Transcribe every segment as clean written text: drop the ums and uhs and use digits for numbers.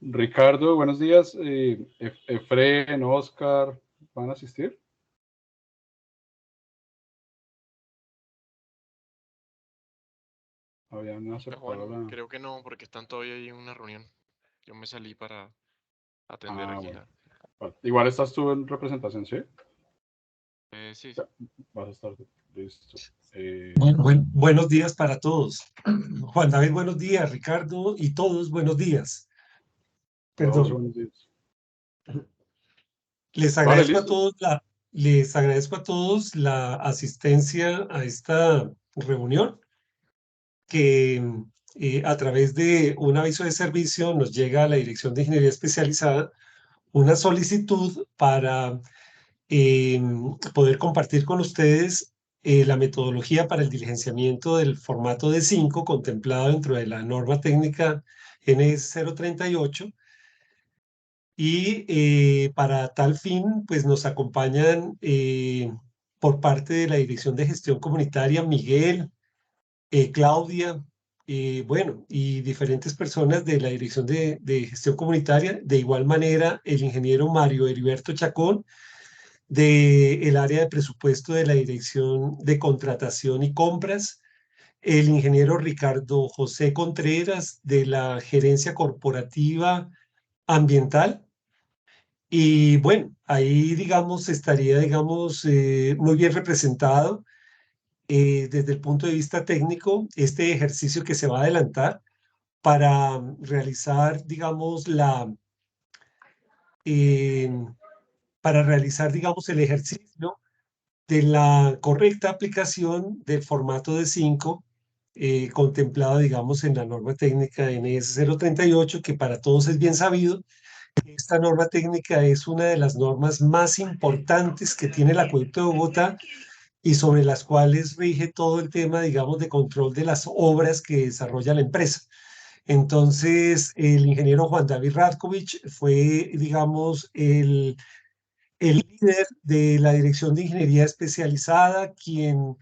Ricardo, buenos días. Efren, Oscar, ¿van a asistir? Habían Hola aceptado Juan, la... creo que no, porque están todavía ahí en una reunión. Yo me salí para atender Ah, aquí bueno. la... Vale. Igual estás tú en representación, ¿sí? Sí, Ya, sí. vas a estar listo. Buenos días para todos. Juan David, buenos días. Ricardo y todos, buenos días. Hola, José, Perdón. buenos días. Les Vale, agradezco a listo. todos la asistencia a esta reunión que a través de un aviso de servicio nos llega a la Dirección de Ingeniería Especializada una solicitud para eh, poder compartir con ustedes la metodología para el diligenciamiento del formato de 5 contemplado dentro de la norma técnica NS038 y para tal fin pues nos acompañan por parte de la Dirección de Gestión Comunitaria Miguel, Claudia, bueno, y diferentes personas de la Dirección de Gestión Comunitaria, de igual manera el ingeniero Mario Heriberto Chacón, del área de presupuesto de la Dirección de Contratación y Compras, el ingeniero Ricardo José Contreras de la Gerencia Corporativa Ambiental. Y bueno, ahí digamos estaría digamos muy bien representado desde el punto de vista técnico este ejercicio que se va a adelantar para realizar digamos eh, el ejercicio de la correcta aplicación del formato de 5 contemplado, digamos, en la norma técnica NS038, que para todos es bien sabido. Esta norma técnica es una de las normas más importantes que tiene el Acueducto de Bogotá y sobre las cuales rige todo el tema, digamos, de control de las obras que desarrolla la empresa. Entonces, el ingeniero Juan David Radkovich fue, digamos, el líder de la Dirección de Ingeniería Especializada, quien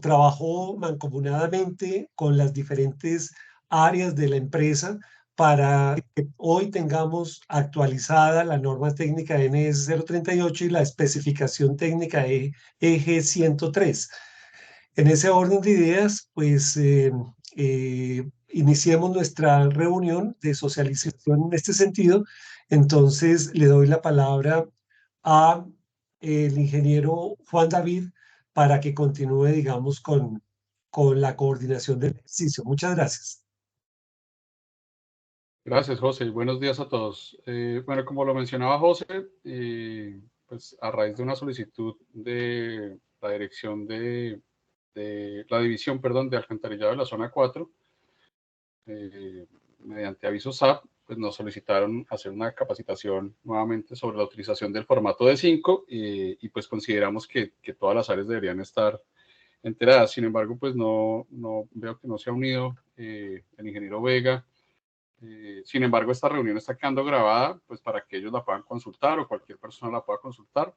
trabajó mancomunadamente con las diferentes áreas de la empresa para que hoy tengamos actualizada la norma técnica NS038 y la especificación técnica EG 103. En ese orden de ideas, pues iniciemos nuestra reunión de socialización en este sentido. Entonces, le doy la palabra a el ingeniero Juan David para que continúe, digamos, con la coordinación del ejercicio. Muchas gracias. Gracias, José. Buenos días a todos. Bueno, como lo mencionaba José, pues a raíz de una solicitud de la dirección de la división, perdón, de alcantarillado de la zona 4, mediante aviso SAP, pues nos solicitaron hacer una capacitación nuevamente sobre la utilización del formato de 5 y pues consideramos que todas las áreas deberían estar enteradas. Sin embargo, pues no veo que no se ha unido el ingeniero Vega. Sin embargo, esta reunión está quedando grabada, pues para que ellos la puedan consultar o cualquier persona la pueda consultar.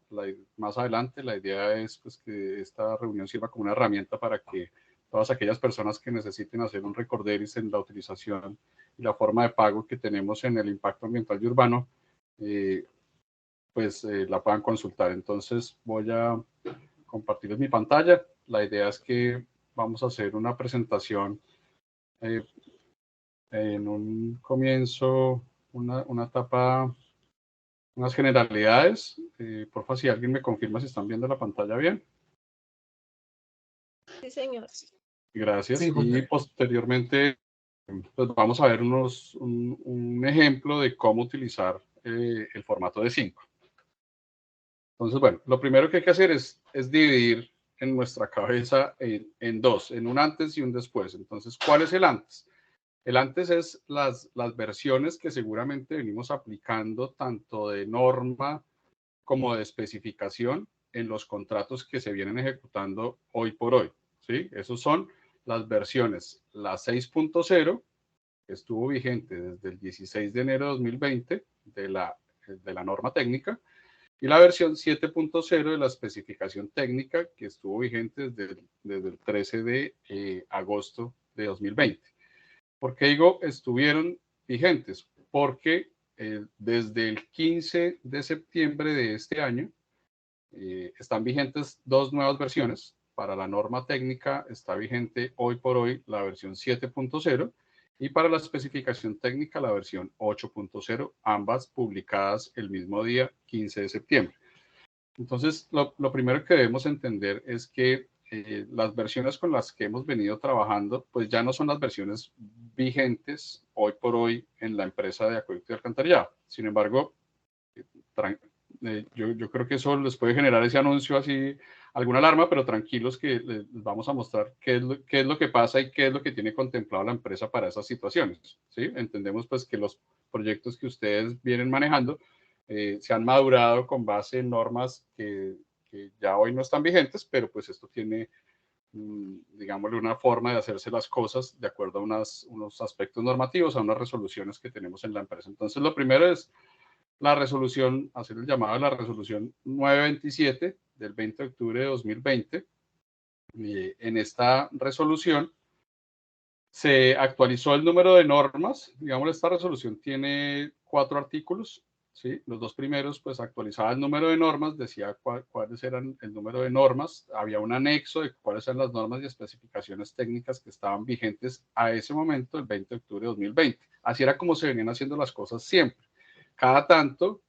Más adelante, la idea es pues, que esta reunión sirva como una herramienta para que todas aquellas personas que necesiten hacer un recorderis en la utilización y la forma de pago que tenemos en el impacto ambiental y urbano, pues la puedan consultar. Entonces voy a compartirles mi pantalla. La idea es que vamos a hacer una presentación eh, en un comienzo, una etapa, unas generalidades. Porfa, si alguien me confirma si están viendo la pantalla bien. Sí, señor. Gracias. Sí, Juan Y David. posteriormente, pues vamos a ver un ejemplo de cómo utilizar el formato de 5. Entonces, bueno, lo primero que hay que hacer es dividir en nuestra cabeza en dos, en un antes y un después. Entonces, ¿cuál es el antes? El antes es las versiones que seguramente venimos aplicando tanto de norma como de especificación en los contratos que se vienen ejecutando hoy por hoy. ¿Sí? Esos son las versiones, la 6.0, que estuvo vigente desde el 16 de enero de 2020 de la norma técnica, y la versión 7.0 de la especificación técnica, que estuvo vigente desde el 13 de agosto de 2020. ¿Por qué digo estuvieron vigentes? porque desde el 15 de septiembre de este año están vigentes dos nuevas versiones. Para la norma técnica está vigente hoy por hoy la versión 7.0 y para la especificación técnica la versión 8.0, ambas publicadas el mismo día, 15 de septiembre. Entonces, lo primero que debemos entender es que las versiones con las que hemos venido trabajando, pues ya no son las versiones vigentes hoy por hoy en la empresa de acueducto y alcantarillado. Sin embargo, yo creo que eso les puede generar ese anuncio así, alguna alarma, pero tranquilos que les vamos a mostrar qué es lo que pasa y qué es lo que tiene contemplado la empresa para esas situaciones, ¿sí? Entendemos pues que los proyectos que ustedes vienen manejando se han madurado con base en normas que ya hoy no están vigentes, pero pues esto tiene, digámosle, una forma de hacerse las cosas de acuerdo a unos aspectos normativos, a unas resoluciones que tenemos en la empresa. Entonces, lo primero es la resolución, hacer el llamado a la resolución 927 del 20 de octubre de 2020. En esta resolución se actualizó el número de normas. Digamos, esta resolución tiene 4 artículos, ¿sí? Los dos primeros, pues actualizaba el número de normas, decía cuáles eran el número de normas, había un anexo de cuáles eran las normas y especificaciones técnicas que estaban vigentes a ese momento, el 20 de octubre de 2020. Así era como se venían haciendo las cosas siempre. Cada tanto,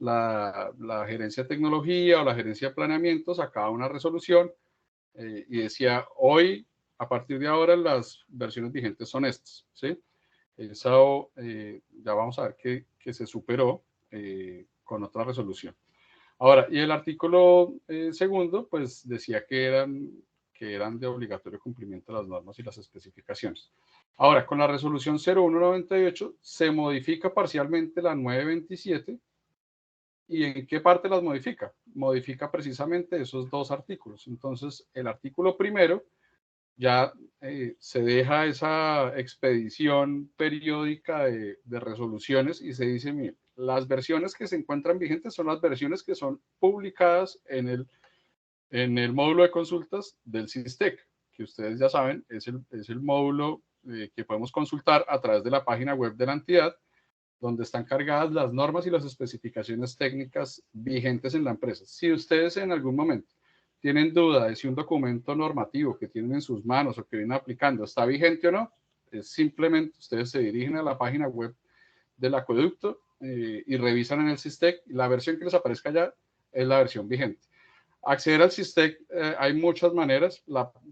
la gerencia de tecnología o la gerencia de planeamiento sacaba una resolución y decía, hoy, a partir de ahora, las versiones vigentes son estas, ¿sí? Eso ya vamos a ver que se superó con otra resolución. Ahora, y el artículo segundo, pues decía que eran de obligatorio cumplimiento de las normas y las especificaciones. Ahora, con la resolución 0198 se modifica parcialmente la 927. ¿Y en qué parte las modifica? Modifica precisamente esos dos artículos. Entonces, el artículo primero ya se deja esa expedición periódica de resoluciones y se dice, mire, las versiones que se encuentran vigentes son las versiones que son publicadas en el módulo de consultas del SISTEC, que ustedes ya saben, es el módulo que podemos consultar a través de la página web de la entidad, donde están cargadas las normas y las especificaciones técnicas vigentes en la empresa. Si ustedes en algún momento tienen duda de si un documento normativo que tienen en sus manos o que vienen aplicando está vigente o no, es simplemente ustedes se dirigen a la página web del acueducto y revisan en el SISTEC, y la versión que les aparezca allá es la versión vigente. Acceder al SISTEC hay muchas maneras.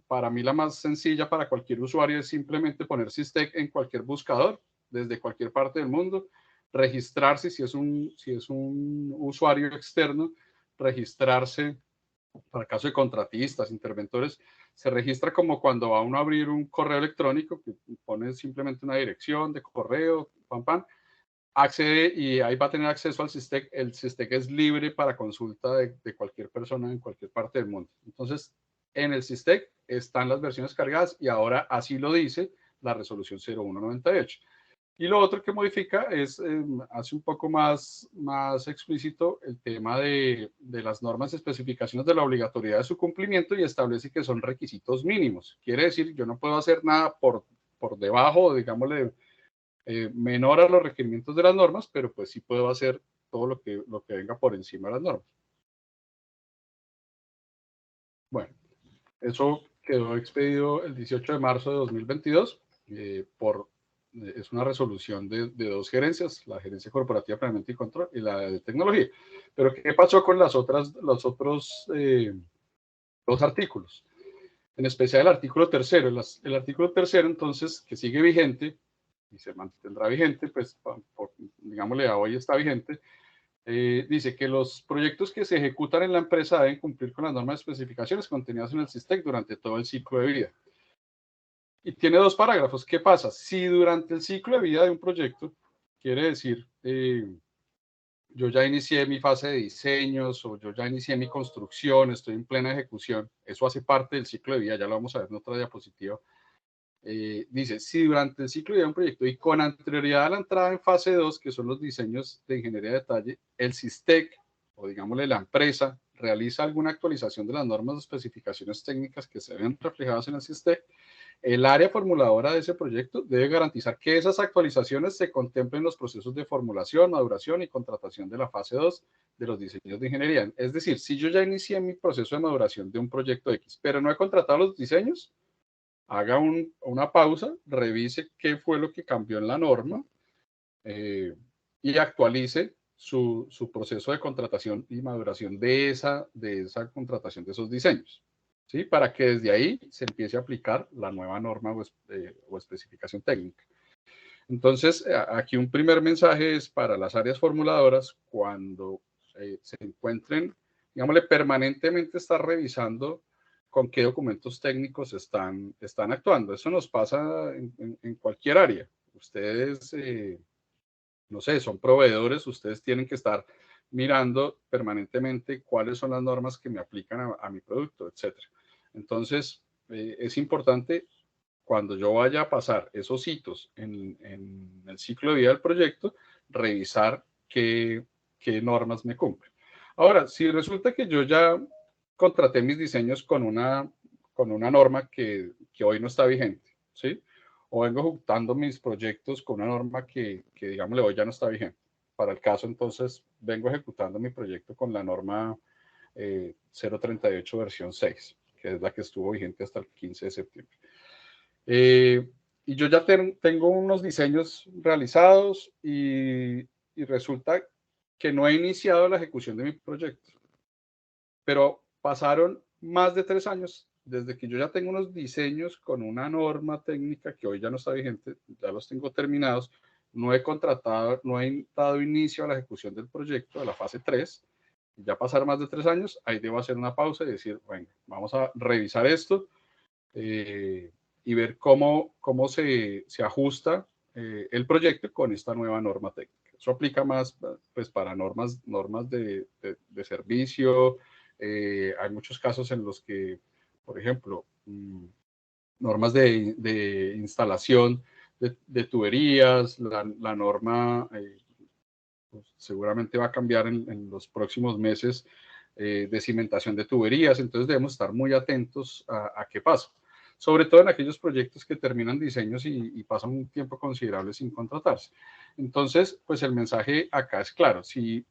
Para mí la más sencilla para cualquier usuario es simplemente poner SISTEC en cualquier buscador desde cualquier parte del mundo, registrarse si es un usuario externo, registrarse para el caso de contratistas, interventores, se registra como cuando va uno a abrir un correo electrónico, que pone simplemente una dirección de correo, pam, pam, accede y ahí va a tener acceso al SISTEC. El SISTEC es libre para consulta de cualquier persona en cualquier parte del mundo. Entonces, en el SISTEC están las versiones cargadas y ahora así lo dice la resolución 0198. Y lo otro que modifica es, hace un poco más explícito el tema de las normas y especificaciones de la obligatoriedad de su cumplimiento y establece que son requisitos mínimos. Quiere decir, yo no puedo hacer nada por debajo, digámosle, menor a los requerimientos de las normas, pero pues sí puedo hacer todo lo que venga por encima de las normas. Bueno, eso quedó expedido el 18 de marzo de 2022 es una resolución de dos gerencias, la gerencia corporativa de planeamiento y control y la de tecnología. Pero ¿qué pasó con los otros dos artículos? En especial el artículo tercero. El artículo tercero, entonces, que sigue vigente y se mantendrá vigente, pues, digámosle, a hoy está vigente, dice que los proyectos que se ejecutan en la empresa deben cumplir con las normas y especificaciones contenidas en el SISTEC durante todo el ciclo de vida. Y tiene dos parágrafos. ¿Qué pasa? Si durante el ciclo de vida de un proyecto, quiere decir, yo ya inicié mi fase de diseños o yo ya inicié mi construcción, estoy en plena ejecución, eso hace parte del ciclo de vida, ya lo vamos a ver en otra diapositiva. Dice, si durante el ciclo de vida de un proyecto y con anterioridad a la entrada en fase 2, que son los diseños de ingeniería de detalle, el SISTEC, o digámosle la empresa, realiza alguna actualización de las normas o especificaciones técnicas que se ven reflejadas en el SISTEC, El área formuladora de ese proyecto debe garantizar que esas actualizaciones se contemplen en los procesos de formulación, maduración y contratación de la fase 2 de los diseños de ingeniería. Es decir, si yo ya inicié mi proceso de maduración de un proyecto X, pero no he contratado los diseños, haga una pausa, revise qué fue lo que cambió en la norma y actualice su proceso de contratación y maduración de esa contratación de esos diseños, ¿sí? Para que desde ahí se empiece a aplicar la nueva norma o especificación técnica. Entonces, aquí un primer mensaje es para las áreas formuladoras, cuando se encuentren, digámosle, permanentemente estar revisando con qué documentos técnicos están actuando. Eso nos pasa en cualquier área. Ustedes, no sé, son proveedores, ustedes tienen que estar mirando permanentemente cuáles son las normas que me aplican a mi producto, etc. Entonces, es importante cuando yo vaya a pasar esos hitos en el ciclo de vida del proyecto, revisar qué normas me cumplen. Ahora, si resulta que yo ya contraté mis diseños con una norma que hoy no está vigente, ¿sí? O vengo ejecutando mis proyectos con una norma que digámosle, hoy ya no está vigente. Para el caso, entonces, vengo ejecutando mi proyecto con la norma 038 versión 6, que es la que estuvo vigente hasta el 15 de septiembre. Y yo ya tengo unos diseños realizados y resulta que no he iniciado la ejecución de mi proyecto. Pero pasaron más de 3 años desde que yo ya tengo unos diseños con una norma técnica que hoy ya no está vigente, ya los tengo terminados, no he contratado, no he dado inicio a la ejecución del proyecto de la fase 3, ya pasaron más de 3 años, ahí debo hacer una pausa y decir, bueno, vamos a revisar esto y ver cómo se ajusta el proyecto con esta nueva norma técnica. Eso aplica más pues, para normas de servicio. Hay muchos casos en los que, por ejemplo, normas de instalación de tuberías, la norma pues, seguramente va a cambiar en los próximos meses de cimentación de tuberías, entonces debemos estar muy atentos a qué pasa, sobre todo en aquellos proyectos que terminan diseños y pasan un tiempo considerable sin contratarse. Entonces, pues el mensaje acá es claro, si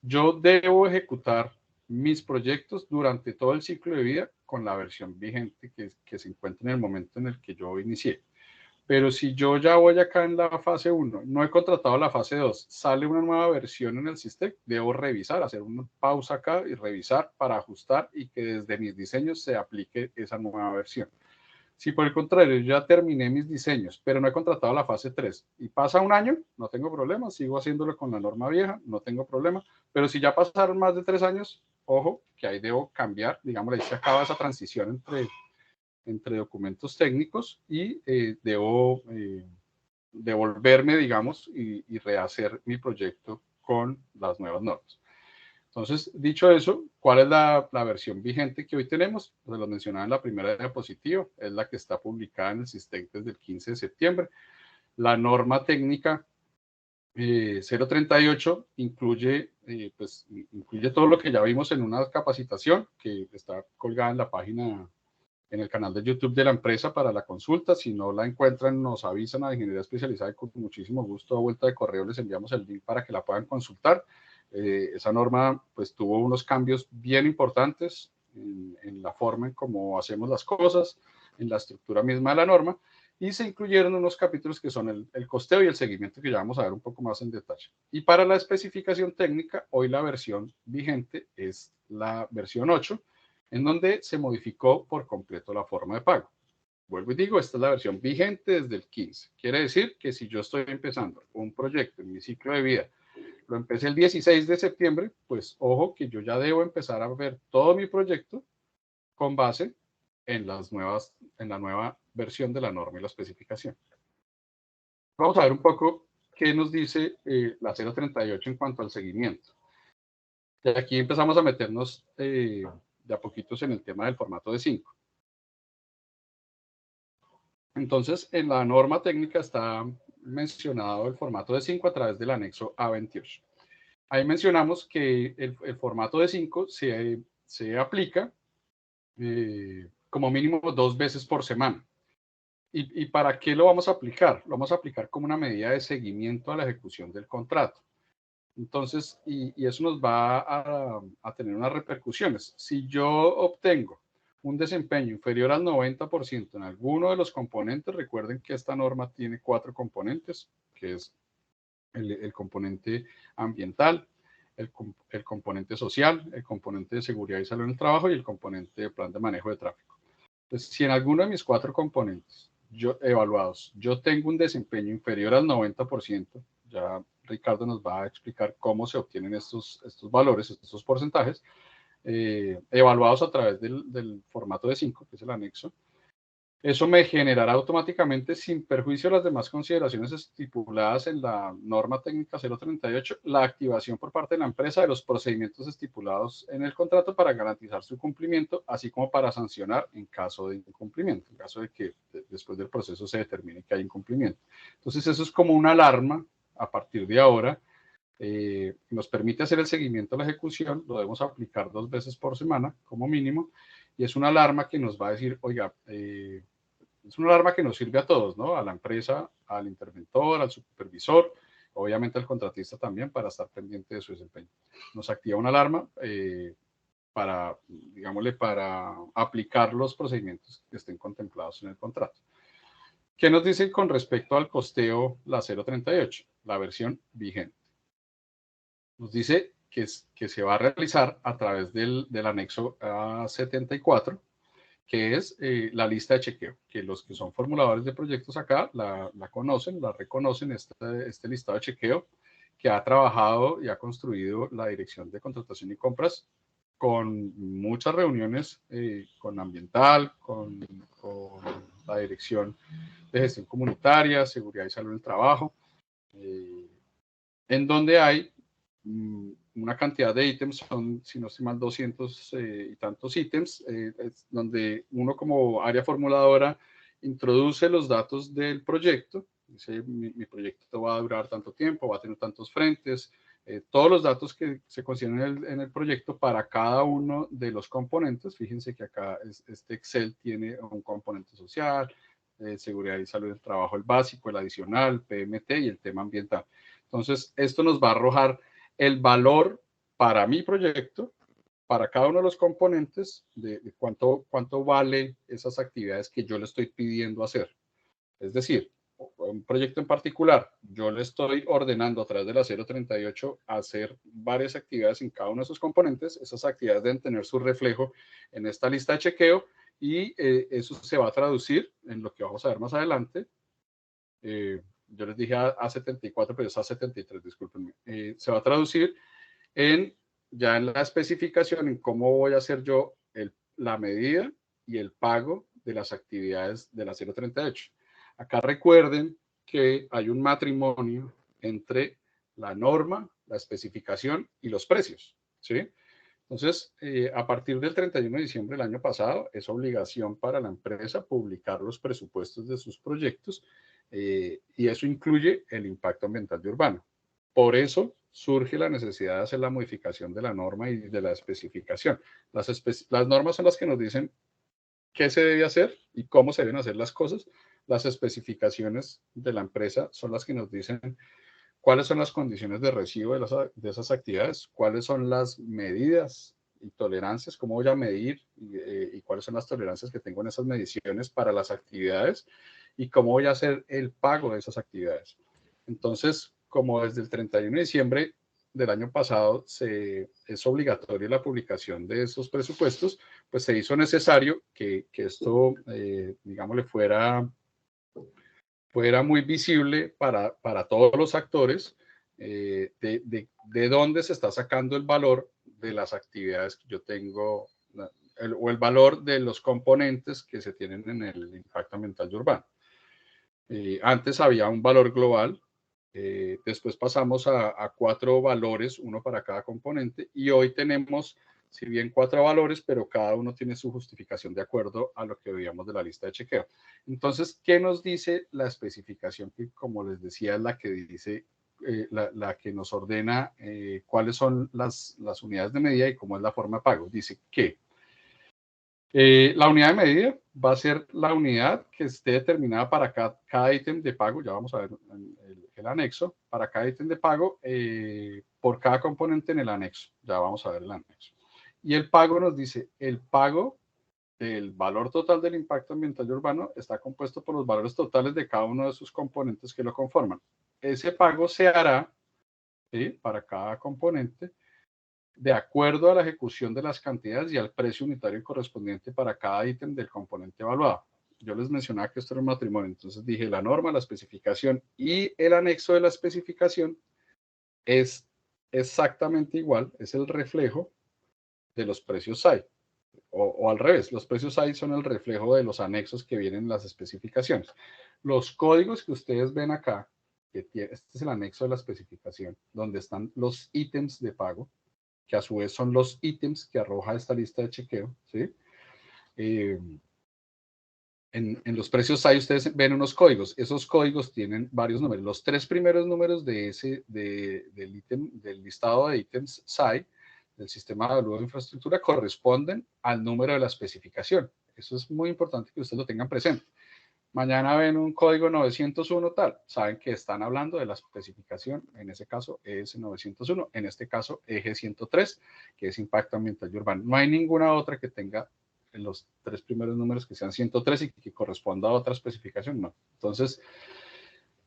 yo debo ejecutar mis proyectos durante todo el ciclo de vida con la versión vigente que se encuentra en el momento en el que yo inicié. Pero si yo ya voy acá en la fase 1, no he contratado la fase 2, sale una nueva versión en el sistema, debo revisar, hacer una pausa acá y revisar para ajustar y que desde mis diseños se aplique esa nueva versión. Si por el contrario ya terminé mis diseños, pero no he contratado la fase 3 y pasa un año, no tengo problema, sigo haciéndolo con la norma vieja, no tengo problema. Pero si ya pasaron más de 3 años, ojo, que ahí debo cambiar, digamos, ahí se acaba esa transición entre documentos técnicos y debo devolverme, digamos, y rehacer mi proyecto con las nuevas normas. Entonces, dicho eso, ¿cuál es la versión vigente que hoy tenemos? Pues lo mencionaba en la primera diapositiva, es la que está publicada en el SYSTEC desde el 15 de septiembre. La norma técnica 038 incluye todo lo que ya vimos en una capacitación que está colgada en la página, en el canal de YouTube de la empresa para la consulta. Si no la encuentran, nos avisan a Ingeniería Especializada y con muchísimo gusto a vuelta de correo les enviamos el link para que la puedan consultar. Esa norma pues tuvo unos cambios bien importantes en la forma en cómo hacemos las cosas, en la estructura misma de la norma, y se incluyeron unos capítulos que son el costeo y el seguimiento, que ya vamos a ver un poco más en detalle. Y para la especificación técnica, hoy la versión vigente es la versión 8, en donde se modificó por completo la forma de pago. Vuelvo y digo, esta es la versión vigente desde el 15. Quiere decir que si yo estoy empezando un proyecto en mi ciclo de vida, lo empecé el 16 de septiembre, pues ojo que yo ya debo empezar a ver todo mi proyecto con base en la nueva versión de la norma y la especificación. Vamos a ver un poco qué nos dice la 038 en cuanto al seguimiento. Y aquí empezamos a meternos de a poquitos en el tema del formato de 5. Entonces, en la norma técnica está mencionado el formato de 5 a través del anexo A28. Ahí mencionamos que el formato de 5 se aplica como mínimo 2 veces por semana. ¿Y para qué lo vamos a aplicar? Lo vamos a aplicar como una medida de seguimiento a la ejecución del contrato. Entonces, y eso nos va a tener unas repercusiones. Si yo obtengo un desempeño inferior al 90% en alguno de los componentes, recuerden que esta norma tiene 4 componentes, que es el componente ambiental, el componente social, el componente de seguridad y salud en el trabajo y el componente de plan de manejo de tráfico. Entonces, si en alguno de mis 4 componentes evaluados yo tengo un desempeño inferior al 90%, ya Ricardo nos va a explicar cómo se obtienen estos valores, estos porcentajes, evaluados a través del formato de 5, que es el anexo. Eso me generará automáticamente, sin perjuicio de las demás consideraciones estipuladas en la norma técnica 038, la activación por parte de la empresa de los procedimientos estipulados en el contrato para garantizar su cumplimiento, así como para sancionar en caso de incumplimiento, en caso de que después del proceso se determine que hay incumplimiento. Entonces, eso es como una alarma a partir de ahora. Nos permite hacer el seguimiento a la ejecución, lo debemos aplicar 2 veces por semana como mínimo, y es una alarma que nos va a decir, oiga, es una alarma que nos sirve a todos, ¿no? A la empresa, al interventor, al supervisor, obviamente al contratista también, para estar pendiente de su desempeño. Nos activa una alarma para, digámosle, para aplicar los procedimientos que estén contemplados en el contrato. ¿Qué nos dice con respecto al costeo la 038, la versión vigente? Nos dice que se va a realizar a través del anexo A74, que es la lista de chequeo, que los que son formuladores de proyectos acá la conocen, la reconocen, este listado de chequeo que ha trabajado y ha construido la Dirección de Contratación y Compras con muchas reuniones con Ambiental, con la Dirección de Gestión Comunitaria, Seguridad y Salud en el Trabajo, en donde hay una cantidad de ítems, son, si no estoy mal, 200 y tantos ítems, donde uno como área formuladora introduce los datos del proyecto. Dice, mi proyecto va a durar tanto tiempo, va a tener tantos frentes, todos los datos que se consideran en el proyecto para cada uno de los componentes. Fíjense que acá este Excel tiene un componente social, seguridad y salud del trabajo, el básico, el adicional, PMT y el tema ambiental. Entonces, esto nos va a arrojar el valor para mi proyecto, para cada uno de los componentes, de cuánto vale esas actividades que yo le estoy pidiendo hacer. Es decir, un proyecto en particular, yo le estoy ordenando a través de la 038 hacer varias actividades en cada uno de esos componentes. Esas actividades deben tener su reflejo en esta lista de chequeo y eso se va a traducir en lo que vamos a ver más adelante. Yo les dije A74, pero es A73, discúlpenme. Se va a traducir ya en la especificación, en cómo voy a hacer yo la medida y el pago de las actividades de la 038. Acá recuerden que hay un matrimonio entre la norma, la especificación y los precios, ¿sí? Entonces, a partir del 31 de diciembre del año pasado, es obligación para la empresa publicar los presupuestos de sus proyectos y eso incluye el impacto ambiental de urbano. Por eso surge la necesidad de hacer la modificación de la norma y de la especificación. Las normas son las que nos dicen qué se debe hacer y cómo se deben hacer las cosas. Las especificaciones de la empresa son las que nos dicen cuáles son las condiciones de recibo de esas actividades, cuáles son las medidas y tolerancias, cómo voy a medir y cuáles son las tolerancias que tengo en esas mediciones para las actividades y cómo voy a hacer el pago de esas actividades. Entonces, como desde el 31 de diciembre del año pasado es obligatoria la publicación de esos presupuestos, pues se hizo necesario que esto, digámosle, fuera muy visible para todos los actores de dónde se está sacando el valor de las actividades que yo tengo o el valor de los componentes que se tienen en el impacto ambiental de urbano. Antes había un valor global, después pasamos a 4 valores, uno para cada componente, y hoy tenemos, si bien 4 valores, pero cada uno tiene su justificación de acuerdo a lo que veíamos de la lista de chequeo. Entonces, ¿qué nos dice la especificación? Que, como les decía, es la que dice, la que nos ordena cuáles son las unidades de medida y cómo es la forma de pago. Dice que La unidad de medida va a ser la unidad que esté determinada para cada ítem de pago. Ya vamos a ver el anexo. Para cada ítem de pago, por cada componente en el anexo. Ya vamos a ver el anexo. Y el pago nos dice, el pago del valor total del impacto ambiental y urbano está compuesto por los valores totales de cada uno de sus componentes que lo conforman. Ese pago se hará, ¿sí?, para cada componente de acuerdo a la ejecución de las cantidades y al precio unitario correspondiente para cada ítem del componente evaluado. Yo les mencionaba que esto era un matrimonio, entonces dije la norma, la especificación y el anexo de la especificación es exactamente igual, es el reflejo de los precios SAI. O al revés, los precios SAI son el reflejo de los anexos que vienen en las especificaciones. Los códigos que ustedes ven acá, este es el anexo de la especificación, donde están los ítems de pago, que a su vez son los ítems que arroja esta lista de chequeo, ¿sí? En los precios SAI ustedes ven unos códigos. Esos códigos tienen varios números. Los 3 primeros números del listado de ítems SAI del sistema de evaluación de infraestructura corresponden al número de la especificación. Eso es muy importante que ustedes lo tengan presente. Mañana ven un código 901 tal, saben que están hablando de la especificación, en ese caso ES 901, en este caso EG 103, que es impacto ambiental y urbano. No hay ninguna otra que tenga en los 3 primeros números que sean 103 y que corresponda a otra especificación, no. Entonces,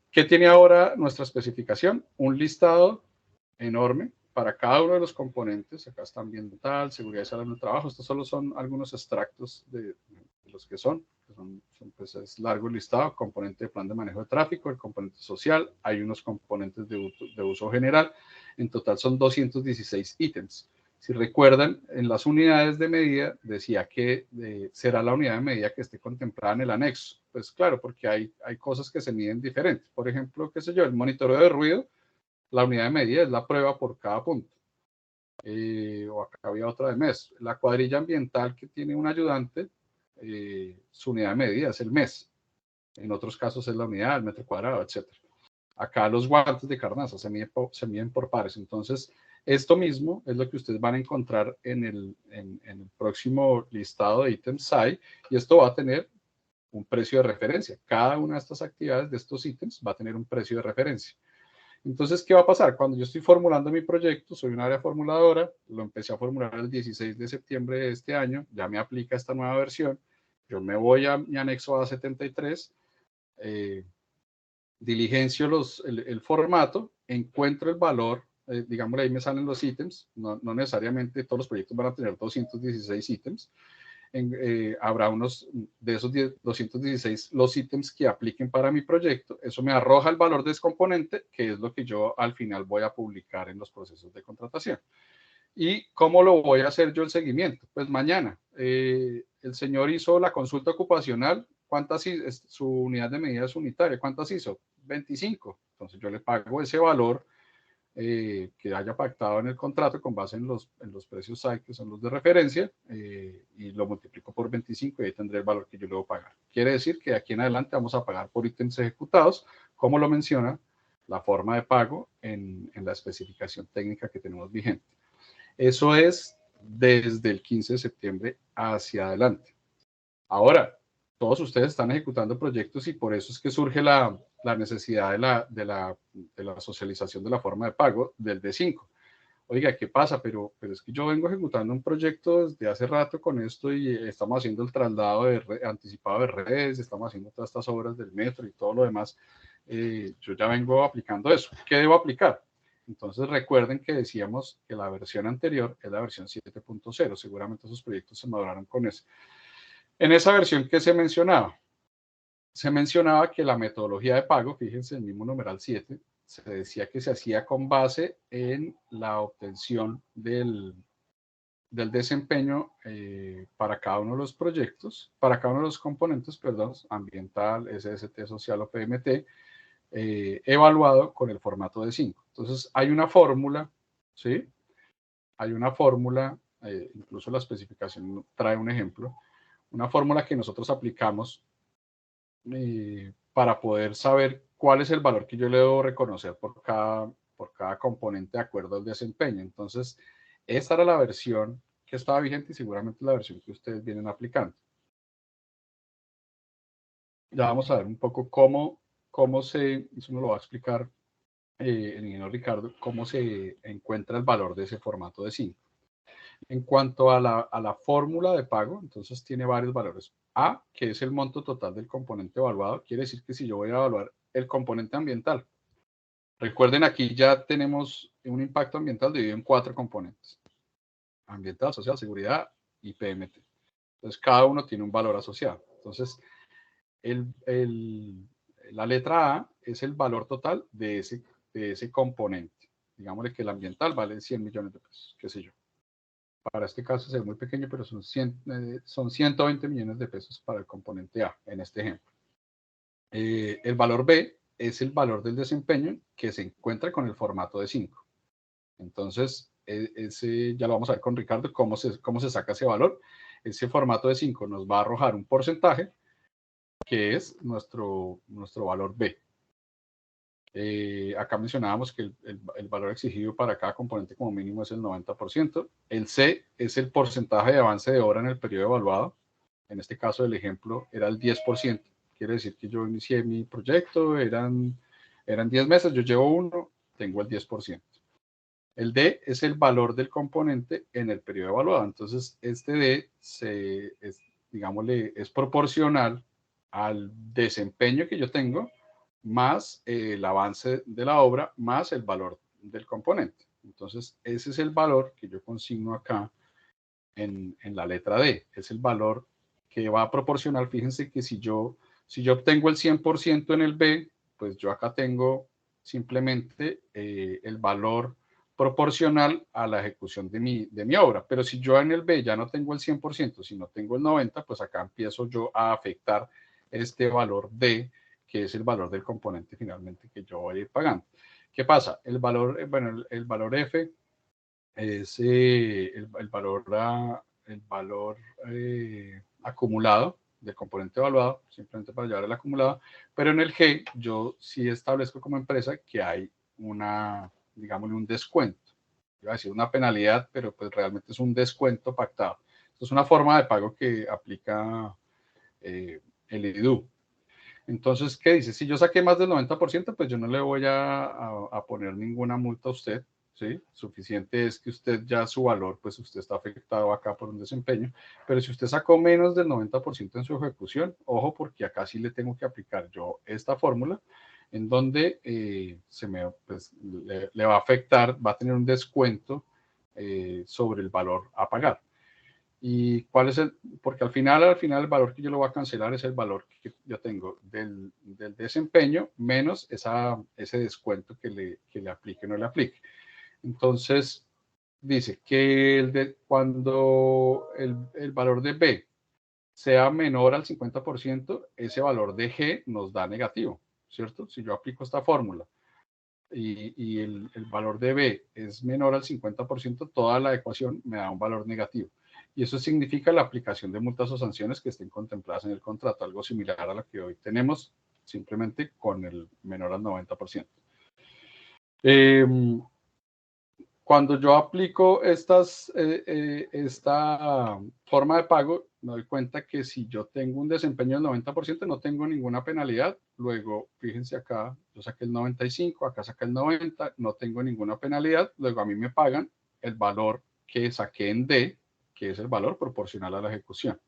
¿qué tiene ahora nuestra especificación? Un listado enorme para cada uno de los componentes. Acá está ambiental, seguridad y salud en el trabajo. Estos solo son algunos extractos de los que son pues es largo el listado. Componente de plan de manejo de tráfico, el componente social, hay unos componentes de uso general. En total son 216 ítems. Si recuerdan, en las unidades de medida decía que será la unidad de medida que esté contemplada en el anexo. Pues claro, porque hay cosas que se miden diferentes. Por ejemplo, qué sé yo, el monitoreo de ruido, la unidad de medida es la prueba por cada punto. O acá había otra de mes. La cuadrilla ambiental que tiene un ayudante, su unidad de medida es el mes. En otros casos es la unidad, el metro cuadrado, etc. Acá los guantes de carnaza se miden por pares. Entonces, esto mismo es lo que ustedes van a encontrar en el próximo listado de ítems SAI, y esto va a tener un precio de referencia. Cada una de estas actividades de estos ítems va a tener un precio de referencia. Entonces, ¿qué va a pasar? Cuando yo estoy formulando mi proyecto, soy un área formuladora, lo empecé a formular el 16 de septiembre de este año, ya me aplica esta nueva versión, yo me voy a mi anexo A73, diligencio el formato, encuentro el valor, digámosle ahí me salen los ítems, no necesariamente todos los proyectos van a tener 216 ítems, habrá unos de esos 216 los ítems que apliquen para mi proyecto. Eso me arroja el valor de ese componente, que es lo que yo al final voy a publicar en los procesos de contratación. ¿Y cómo lo voy a hacer yo el seguimiento? Pues mañana. El señor hizo la consulta ocupacional. ¿Cuántas su unidad de medida es unitaria? ¿Cuántas hizo? 25. Entonces yo le pago ese valor que haya pactado en el contrato con base en los precios SAI, que son los de referencia, y lo multiplico por 25 y ahí tendré el valor que yo le voy a pagar. Quiere decir que de aquí en adelante vamos a pagar por ítems ejecutados, como lo menciona la forma de pago en la especificación técnica que tenemos vigente. Eso es desde el 15 de septiembre hacia adelante. Ahora, todos ustedes están ejecutando proyectos y por eso es que surge la necesidad de la socialización de la forma de pago del D5. Oiga, ¿qué pasa? Pero es que yo vengo ejecutando un proyecto desde hace rato con esto y estamos haciendo el traslado anticipado de redes, estamos haciendo todas estas obras del metro y todo lo demás. Yo ya vengo aplicando eso. ¿Qué debo aplicar? Entonces recuerden que decíamos que la versión anterior es la versión 7.0. Seguramente esos proyectos se maduraron con eso. En esa versión que se mencionaba que la metodología de pago, fíjense el mismo numeral 7, se decía que se hacía con base en la obtención del desempeño para cada uno de los proyectos, para cada uno de los componentes, perdón, ambiental, SST, social o PMT, evaluado con el formato de 5. Entonces, hay una fórmula, ¿sí? Hay una fórmula, incluso la especificación trae un ejemplo, una fórmula que nosotros aplicamos para poder saber cuál es el valor que yo le debo reconocer por cada componente de acuerdo al desempeño. Entonces, esta era la versión que estaba vigente y seguramente la versión que ustedes vienen aplicando. Ya vamos a ver un poco cómo eso nos lo va a explicar el ingeniero Ricardo, cómo se encuentra el valor de ese formato de 5. En cuanto a la fórmula de pago, entonces tiene varios valores. A, que es el monto total del componente evaluado, quiere decir que si yo voy a evaluar el componente ambiental, recuerden, aquí ya tenemos un impacto ambiental dividido en 4 componentes: ambiental, social, seguridad y PMT. Entonces, cada uno tiene un valor asociado. Entonces, la letra A es el valor total de ese componente. Digámosle que el ambiental vale 100 millones de pesos, qué sé yo. Para este caso se ve muy pequeño, pero son 120 millones de pesos para el componente A, en este ejemplo. El valor B es el valor del desempeño que se encuentra con el formato de 5. Entonces, ese ya lo vamos a ver con Ricardo, cómo se saca ese valor. Ese formato de 5 nos va a arrojar un porcentaje, que es nuestro valor B. Acá mencionábamos que el valor exigido para cada componente como mínimo es el 90%. El C es el porcentaje de avance de obra en el periodo evaluado. En este caso, el ejemplo era el 10%. Quiere decir que yo inicié mi proyecto, eran 10 meses, yo llevo 1, tengo el 10%. El D es el valor del componente en el periodo evaluado. Entonces, este D es proporcional al desempeño que yo tengo, más el avance de la obra, más el valor del componente. Entonces, ese es el valor que yo consigno acá en la letra D. Es el valor que va a proporcionar. Fíjense que si yo obtengo el 100% en el B, pues yo acá tengo simplemente el valor proporcional a la ejecución de mi obra. Pero si yo en el B ya no tengo el 100%, sino tengo el 90%, pues acá empiezo yo a afectar este valor D, que es el valor del componente finalmente que yo voy a ir pagando. ¿Qué pasa? El valor F es el valor acumulado del componente evaluado, simplemente para llevar el acumulado, pero en el G yo sí establezco como empresa que hay digámosle, un descuento. Iba a decir una penalidad, pero pues realmente es un descuento pactado. Esto es una forma de pago que aplica el IDU. Entonces, ¿qué dice? Si yo saqué más del 90%, pues yo no le voy a poner ninguna multa a usted, ¿sí? Suficiente es que usted ya su valor, pues usted está afectado acá por un desempeño, pero si usted sacó menos del 90% en su ejecución, ojo, porque acá sí le tengo que aplicar yo esta fórmula, en donde le va a afectar, va a tener un descuento sobre el valor a pagar. ¿Y cuál es porque al final el valor que yo lo voy a cancelar es el valor que yo tengo del desempeño menos ese descuento que le aplique o no le aplique? Entonces, dice que cuando el valor de B sea menor al 50%, ese valor de G nos da negativo, ¿cierto? Si yo aplico esta fórmula y el valor de B es menor al 50%, toda la ecuación me da un valor negativo. Y eso significa la aplicación de multas o sanciones que estén contempladas en el contrato, algo similar a lo que hoy tenemos, simplemente con el menor al 90%. Cuando yo aplico esta forma de pago, me doy cuenta que si yo tengo un desempeño del 90%, no tengo ninguna penalidad. Luego, fíjense acá, yo saqué el 95, acá saqué el 90, no tengo ninguna penalidad. Luego a mí me pagan el valor que saqué en D, que es el valor proporcional a la ejecución.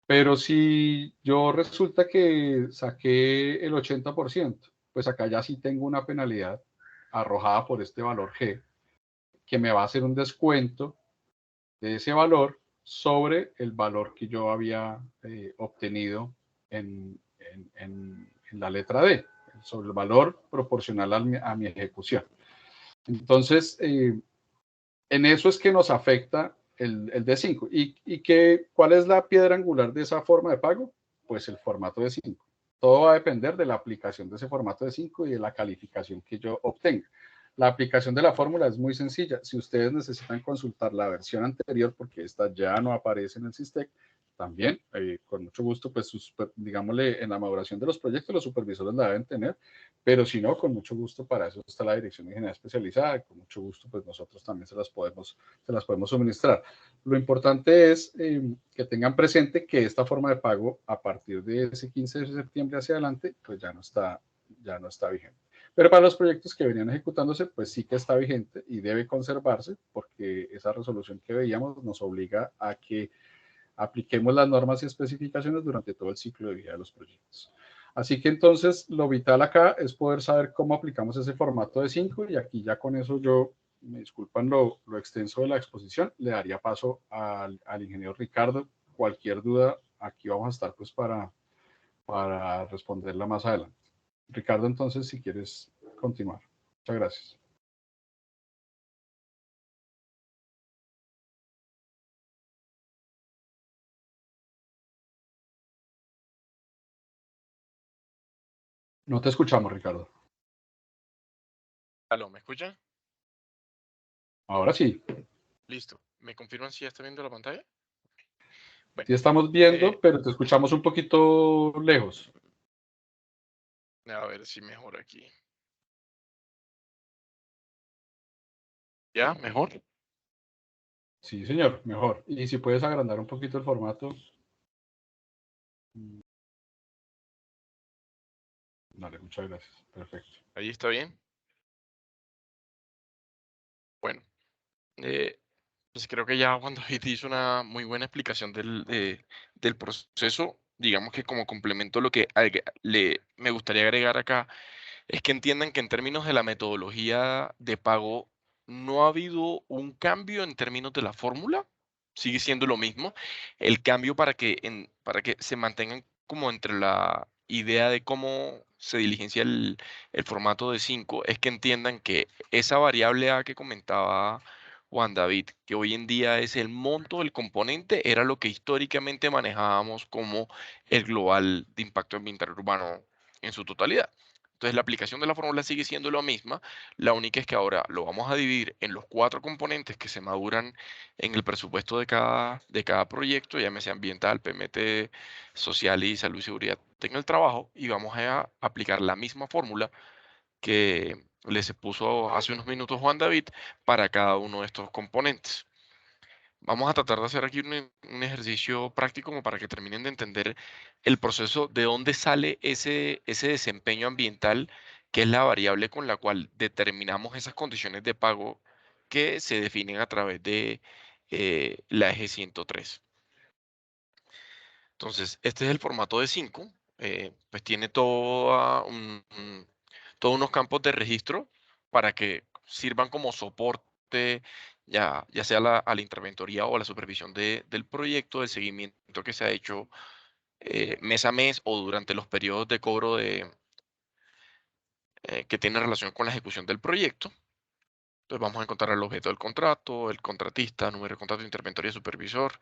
Pero si yo resulta que saqué el 80%, pues acá ya sí tengo una penalidad arrojada por este valor G, que me va a hacer un descuento de ese valor sobre el valor que yo había obtenido en la letra D, sobre el valor proporcional a mi ejecución. Entonces, en eso es que nos afecta el D5. ¿Y cuál es la piedra angular de esa forma de pago? Pues el formato de 5. Todo va a depender de la aplicación de ese formato de 5 y de la calificación que yo obtenga. La aplicación de la fórmula es muy sencilla. Si ustedes necesitan consultar la versión anterior, porque esta ya no aparece en el SYSTEC, también, con mucho gusto, pues digámosle, en la maduración de los proyectos los supervisores la deben tener, pero si no, con mucho gusto, para eso está la Dirección de Ingeniería Especializada, y con mucho gusto, pues nosotros también se las podemos suministrar. Lo importante es que tengan presente que esta forma de pago, a partir de ese 15 de septiembre hacia adelante, pues ya no está vigente. Pero para los proyectos que venían ejecutándose, pues sí que está vigente y debe conservarse, porque esa resolución que veíamos nos obliga a que apliquemos las normas y especificaciones durante todo el ciclo de vida de los proyectos. Así que entonces lo vital acá es poder saber cómo aplicamos ese formato de 5, y aquí ya con eso yo, me disculpan lo extenso de la exposición, le daría paso al ingeniero Ricardo. Cualquier duda, aquí vamos a estar pues para responderla más adelante. Ricardo, entonces, si quieres continuar. Muchas gracias. No te escuchamos, Ricardo. ¿Aló, me escuchan? Ahora sí. Listo. ¿Me confirman si ya está viendo la pantalla? Bueno, Sí estamos viendo, pero te escuchamos un poquito lejos. a ver si mejor aquí. ¿Ya? ¿Mejor? Sí, señor, mejor. Y si puedes agrandar un poquito el formato. Vale, muchas gracias. Perfecto. ¿Ahí está bien? Bueno, pues creo que ya Juan David hizo una muy buena explicación del proceso. Digamos que como complemento lo que me gustaría agregar acá es que entiendan que en términos de la metodología de pago no ha habido un cambio en términos de la fórmula, sigue siendo lo mismo. El cambio para que se mantengan como entre la idea de cómo se diligencia el formato de 5 es que entiendan que esa variable A que comentaba Juan David, que hoy en día es el monto del componente, era lo que históricamente manejábamos como el global de impacto ambiental urbano en su totalidad. Entonces la aplicación de la fórmula sigue siendo la misma, la única es que ahora lo vamos a dividir en los 4 componentes que se maduran en el presupuesto de cada proyecto, llámese ambiental, PMT, social y salud y seguridad en el trabajo, y vamos a aplicar la misma fórmula que les puso hace unos minutos Juan David para cada uno de estos componentes. Vamos a tratar de hacer aquí un ejercicio práctico como para que terminen de entender el proceso de dónde sale ese desempeño ambiental, que es la variable con la cual determinamos esas condiciones de pago que se definen a través de la eje 103. Entonces, este es el formato de 5. Pues tiene todos unos campos de registro para que sirvan como soporte, ya sea a la interventoría o a la supervisión del proyecto, del seguimiento que se ha hecho mes a mes o durante los periodos de cobro que tienen relación con la ejecución del proyecto. Entonces vamos a encontrar el objeto del contrato, el contratista, número de contrato, interventoría, supervisor,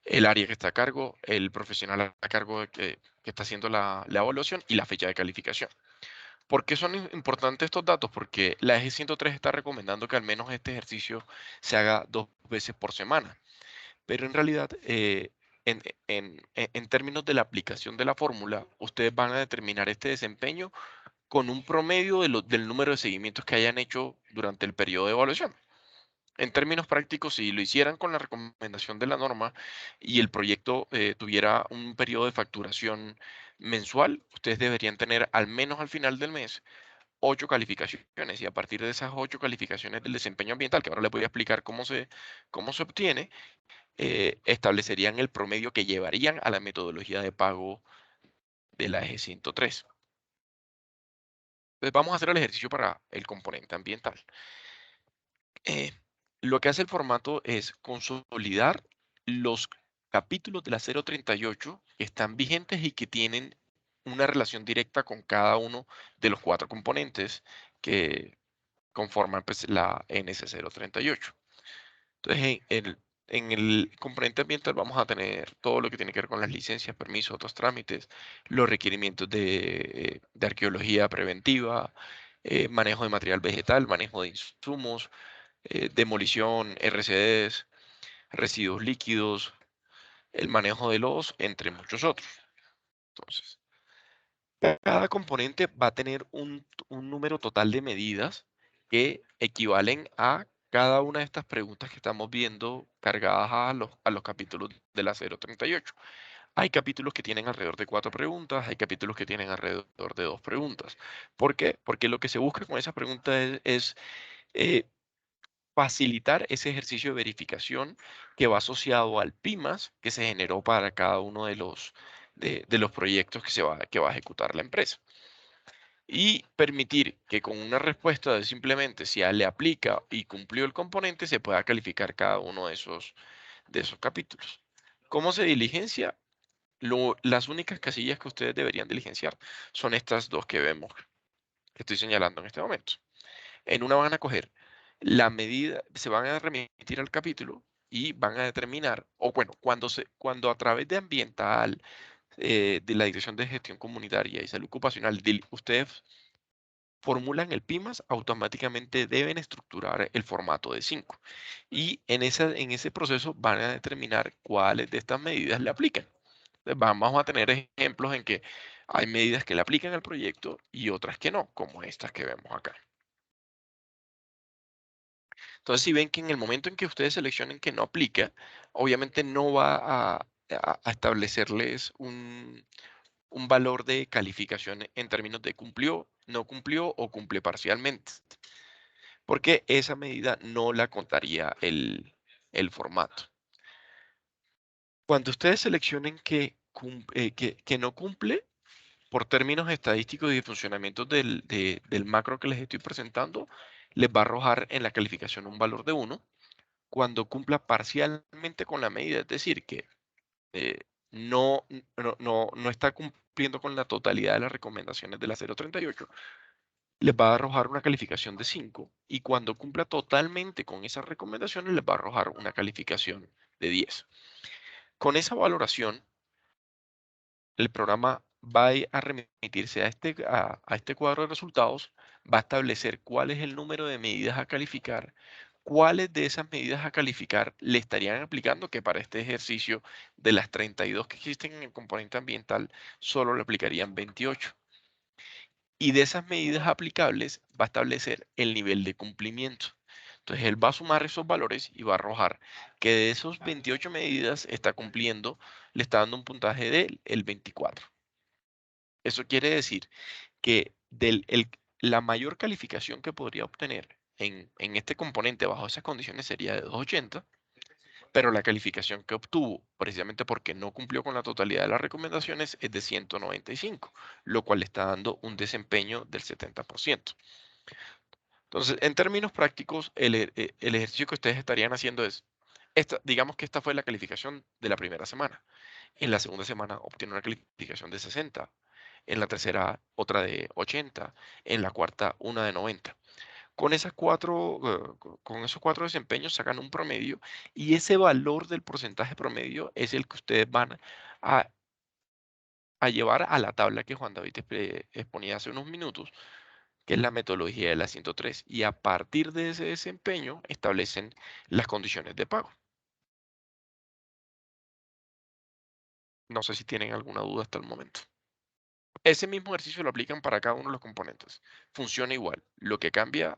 el área que está a cargo, el profesional a cargo que está haciendo la evaluación y la fecha de calificación. ¿Por qué son importantes estos datos? Porque la EG 103 está recomendando que al menos este ejercicio se haga 2 veces por semana. Pero en realidad, en términos de la aplicación de la fórmula, ustedes van a determinar este desempeño con un promedio del número de seguimientos que hayan hecho durante el periodo de evaluación. En términos prácticos, si lo hicieran con la recomendación de la norma y el proyecto tuviera un periodo de facturación mensual, ustedes deberían tener al menos al final del mes 8 calificaciones, y a partir de esas 8 calificaciones del desempeño ambiental, que ahora les voy a explicar cómo se obtiene, establecerían el promedio que llevarían a la metodología de pago de la eje 103. Entonces vamos a hacer el ejercicio para el componente ambiental. Eh, lo que hace el formato es consolidar los capítulos de la 038 que están vigentes y que tienen una relación directa con cada uno de los 4 componentes que conforman pues, la NS 038. Entonces, en el componente ambiental vamos a tener todo lo que tiene que ver con las licencias, permisos, otros trámites, los requerimientos de arqueología preventiva, manejo de material vegetal, manejo de insumos, demolición, RCDs, residuos líquidos, el manejo de lodos, entre muchos otros. Entonces, cada componente va a tener un número total de medidas que equivalen a cada una de estas preguntas que estamos viendo cargadas a los capítulos de la 038. Hay capítulos que tienen alrededor de 4 preguntas, hay capítulos que tienen alrededor de 2 preguntas. ¿Por qué? Porque lo que se busca con esa pregunta es eh, facilitar ese ejercicio de verificación que va asociado al PIMAS que se generó para cada uno de los proyectos que va a ejecutar la empresa. Y permitir que con una respuesta de simplemente si le aplica y cumplió el componente, se pueda calificar cada uno de esos capítulos. ¿Cómo se diligencia? Las únicas casillas que ustedes deberían diligenciar son estas dos que vemos, que estoy señalando en este momento. En una van a coger la medida, se van a remitir al capítulo y van a determinar, o bueno, cuando a través de ambiental, de la Dirección de Gestión Comunitaria y Salud Ocupacional, ustedes formulan el PIMAS, automáticamente deben estructurar el formato de 5. Y en ese proceso van a determinar cuáles de estas medidas le aplican. Vamos a tener ejemplos en que hay medidas que le aplican al proyecto y otras que no, como estas que vemos acá. Entonces, si ven que en el momento en que ustedes seleccionen que no aplica, obviamente no va a establecerles un valor de calificación en términos de cumplió, no cumplió o cumple parcialmente, porque esa medida no la contaría el formato. Cuando ustedes seleccionen que no cumple, por términos estadísticos y de funcionamiento del macro que les estoy presentando, les va a arrojar en la calificación un valor de 1. Cuando cumpla parcialmente con la medida, es decir, que eh, no está cumpliendo con la totalidad de las recomendaciones de la 038, les va a arrojar una calificación de 5 y cuando cumpla totalmente con esas recomendaciones les va a arrojar una calificación de 10. Con esa valoración, el programa va a remitirse a este cuadro de resultados, va a establecer cuál es el número de medidas a calificar, cuáles de esas medidas a calificar le estarían aplicando, que para este ejercicio de las 32 que existen en el componente ambiental, solo le aplicarían 28. Y de esas medidas aplicables va a establecer el nivel de cumplimiento. Entonces él va a sumar esos valores y va a arrojar que de esos 28 medidas está cumpliendo, le está dando un puntaje del 24. Eso quiere decir que la mayor calificación que podría obtener en este componente bajo esas condiciones sería de 280, pero la calificación que obtuvo, precisamente porque no cumplió con la totalidad de las recomendaciones, es de 195, lo cual le está dando un desempeño del 70%. Entonces, en términos prácticos, el ejercicio que ustedes estarían haciendo es, digamos que esta fue la calificación de la primera semana. En la segunda semana obtiene una calificación de 60, en la tercera otra de 80, en la cuarta una de 90. Con esos cuatro desempeños sacan un promedio y ese valor del porcentaje promedio es el que ustedes van a, a llevar a la tabla que Juan David exponía hace unos minutos, que es la metodología de la 103. Y a partir de ese desempeño establecen las condiciones de pago. No sé si tienen alguna duda hasta el momento. Ese mismo ejercicio lo aplican para cada uno de los componentes. Funciona igual. Lo que cambia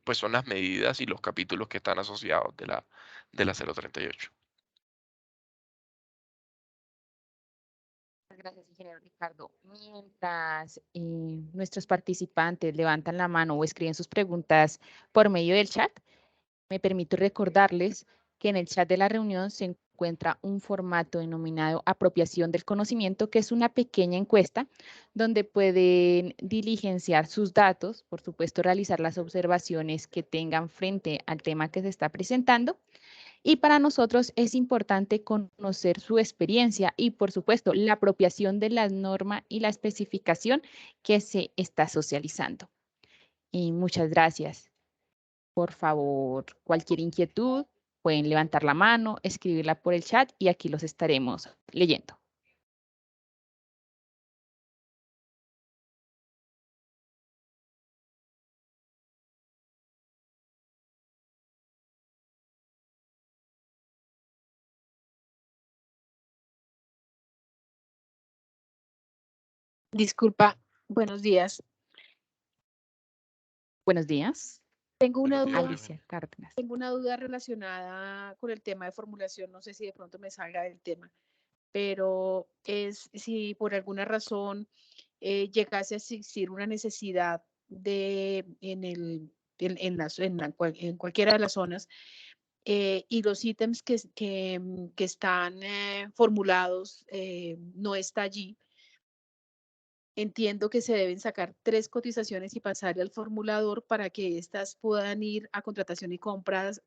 pues son las medidas y los capítulos que están asociados de la 038. Gracias, ingeniero Ricardo. Mientras nuestros participantes levantan la mano o escriben sus preguntas por medio del chat, me permito recordarles que en el chat de la reunión se encuentra un formato denominado apropiación del conocimiento, que es una pequeña encuesta donde pueden diligenciar sus datos, por supuesto, realizar las observaciones que tengan frente al tema que se está presentando. Y para nosotros es importante conocer su experiencia y, por supuesto, la apropiación de la norma y la especificación que se está socializando. Y muchas gracias. Por favor, cualquier inquietud, pueden levantar la mano, escribirla por el chat y aquí los estaremos leyendo. Disculpa, buenos días. Buenos días, Tengo una Buenos días, duda, Alicia Cárdenas. tengo una duda relacionada con el tema de formulación. No sé si de pronto me salga del tema, pero es si por alguna razón llegase a existir una necesidad de en cualquiera de las zonas y los ítems que están formulados no está allí. Entiendo que se deben sacar 3 cotizaciones y pasarle al formulador para que éstas puedan ir a contratación y compras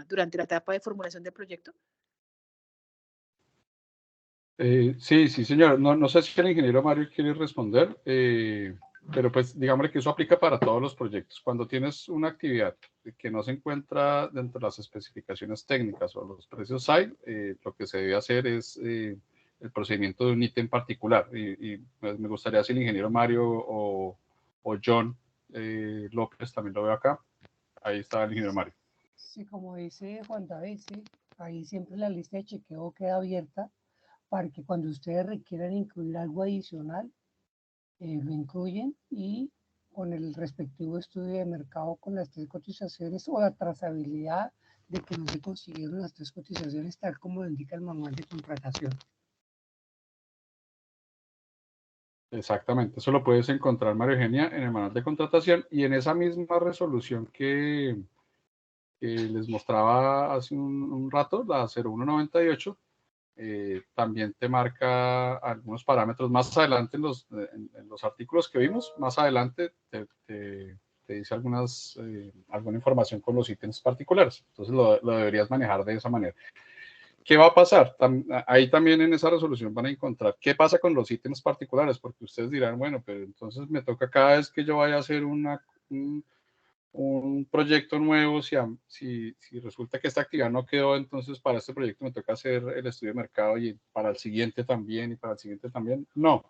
durante la etapa de formulación del proyecto. Sí, sí, señor. No sé si el ingeniero Mario quiere responder, pero pues digámosle que eso aplica para todos los proyectos. Cuando tienes una actividad que no se encuentra dentro de las especificaciones técnicas o los precios SAI, lo que se debe hacer es el procedimiento de un ítem particular. Pues, me gustaría si el ingeniero Mario o John López, también lo veo acá. Ahí está el ingeniero Mario. Sí, como dice Juan David, sí, ahí siempre la lista de chequeo queda abierta para que cuando ustedes requieran incluir algo adicional, lo incluyen y con el respectivo estudio de mercado con las 3 cotizaciones o la trazabilidad de que no se consiguieron las 3 cotizaciones tal como lo indica el manual de contratación. Exactamente, eso lo puedes encontrar, María Eugenia, en el manual de contratación y en esa misma resolución que les mostraba hace un rato, la 0198, también te marca algunos parámetros más adelante en los artículos que vimos, más adelante te dice alguna información con los ítems particulares, entonces lo deberías manejar de esa manera. ¿Qué va a pasar? Ahí también en esa resolución van a encontrar qué pasa con los ítems particulares, porque ustedes dirán, bueno, pero entonces me toca cada vez que yo vaya a hacer un proyecto nuevo, si resulta que esta actividad no quedó, entonces para este proyecto me toca hacer el estudio de mercado y para el siguiente también y para el siguiente también. No,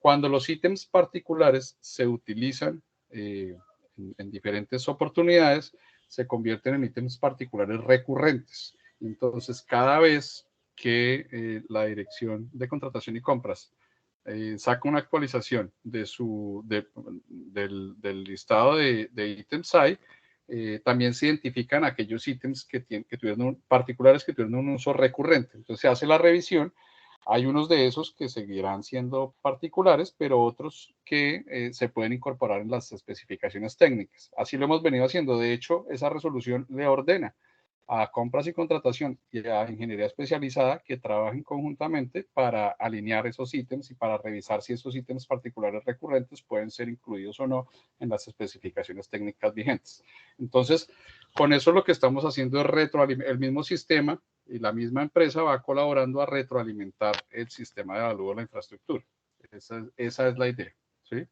cuando los ítems particulares se utilizan en diferentes oportunidades, se convierten en ítems particulares recurrentes. Entonces, cada vez que la Dirección de Contratación y Compras saca una actualización del listado de ítems SAI, también se identifican aquellos ítems que tuvieron particulares que tuvieron un uso recurrente. Entonces se hace la revisión. Hay unos de esos que seguirán siendo particulares, pero otros que se pueden incorporar en las especificaciones técnicas. Así lo hemos venido haciendo. De hecho, esa resolución le ordena a compras y contratación y a ingeniería especializada que trabajen conjuntamente para alinear esos ítems y para revisar si esos ítems particulares recurrentes pueden ser incluidos o no en las especificaciones técnicas vigentes. Entonces, con eso lo que estamos haciendo es el mismo sistema y la misma empresa va colaborando a retroalimentar el sistema de avalúo de la infraestructura. Esa es la idea, ¿sí?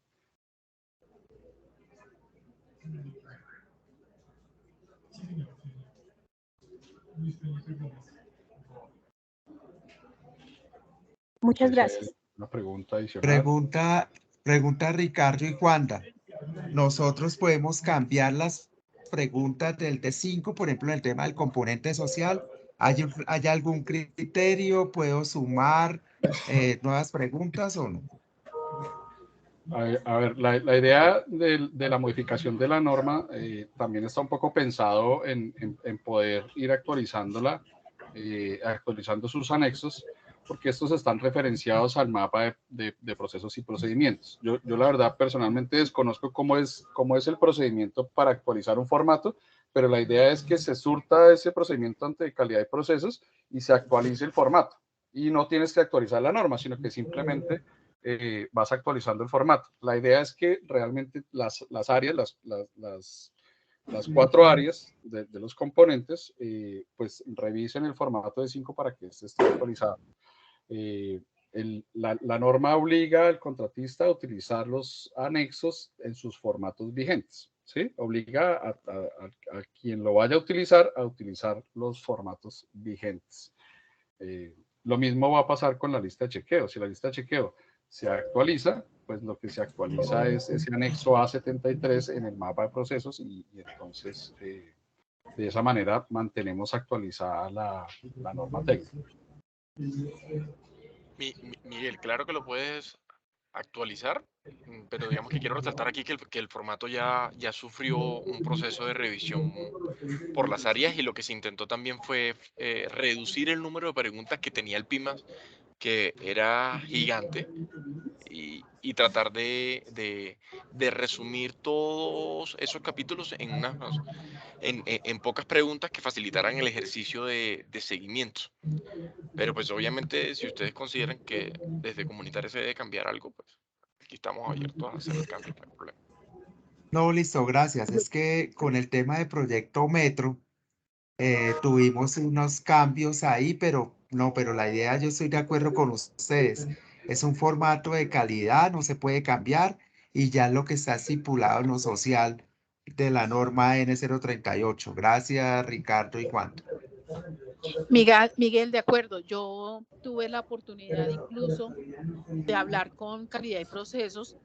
Muchas gracias. Una pregunta adicional. Pregunta Ricardo y Juanda. Nosotros podemos cambiar las preguntas del T5, por ejemplo, en el tema del componente social. ¿Hay algún criterio? ¿Puedo sumar nuevas preguntas o no? A ver, la idea de la modificación de la norma también está un poco pensado en poder ir actualizándola, actualizando sus anexos, porque estos están referenciados al mapa de procesos y procedimientos. Yo la verdad personalmente desconozco cómo es el procedimiento para actualizar un formato, pero la idea es que se surta ese procedimiento ante calidad de procesos y se actualice el formato. Y no tienes que actualizar la norma, sino que simplemente vas actualizando el formato. La idea es que realmente las áreas, las 4 áreas de los componentes, pues revisen el formato de 5 para que este esté actualizado. La norma obliga al contratista a utilizar los anexos en sus formatos vigentes, ¿sí? Obliga a quien lo vaya a utilizar los formatos vigentes. Lo mismo va a pasar con la lista de chequeo. Si la lista de chequeo se actualiza, pues lo que se actualiza es ese anexo A73 en el mapa de procesos y entonces de esa manera mantenemos actualizada la norma técnica. Miguel, claro que lo puedes actualizar, pero digamos que quiero resaltar aquí que el formato ya sufrió un proceso de revisión por las áreas y lo que se intentó también fue reducir el número de preguntas que tenía el PIMAS, que era gigante, y tratar de resumir todos esos capítulos en pocas preguntas que facilitaran el ejercicio de seguimiento. Pero pues obviamente si ustedes consideran que desde comunitario se debe cambiar algo, pues aquí estamos abiertos a hacer el cambio, no hay problema. No, listo, gracias. Es que con el tema de Proyecto Metro tuvimos unos cambios ahí, pero la idea, yo estoy de acuerdo con ustedes. Es un formato de calidad, no se puede cambiar y ya lo que está estipulado en lo social de la norma N038. Gracias, Ricardo y Juan. Miguel, de acuerdo. Yo tuve la oportunidad incluso de hablar con calidad y procesos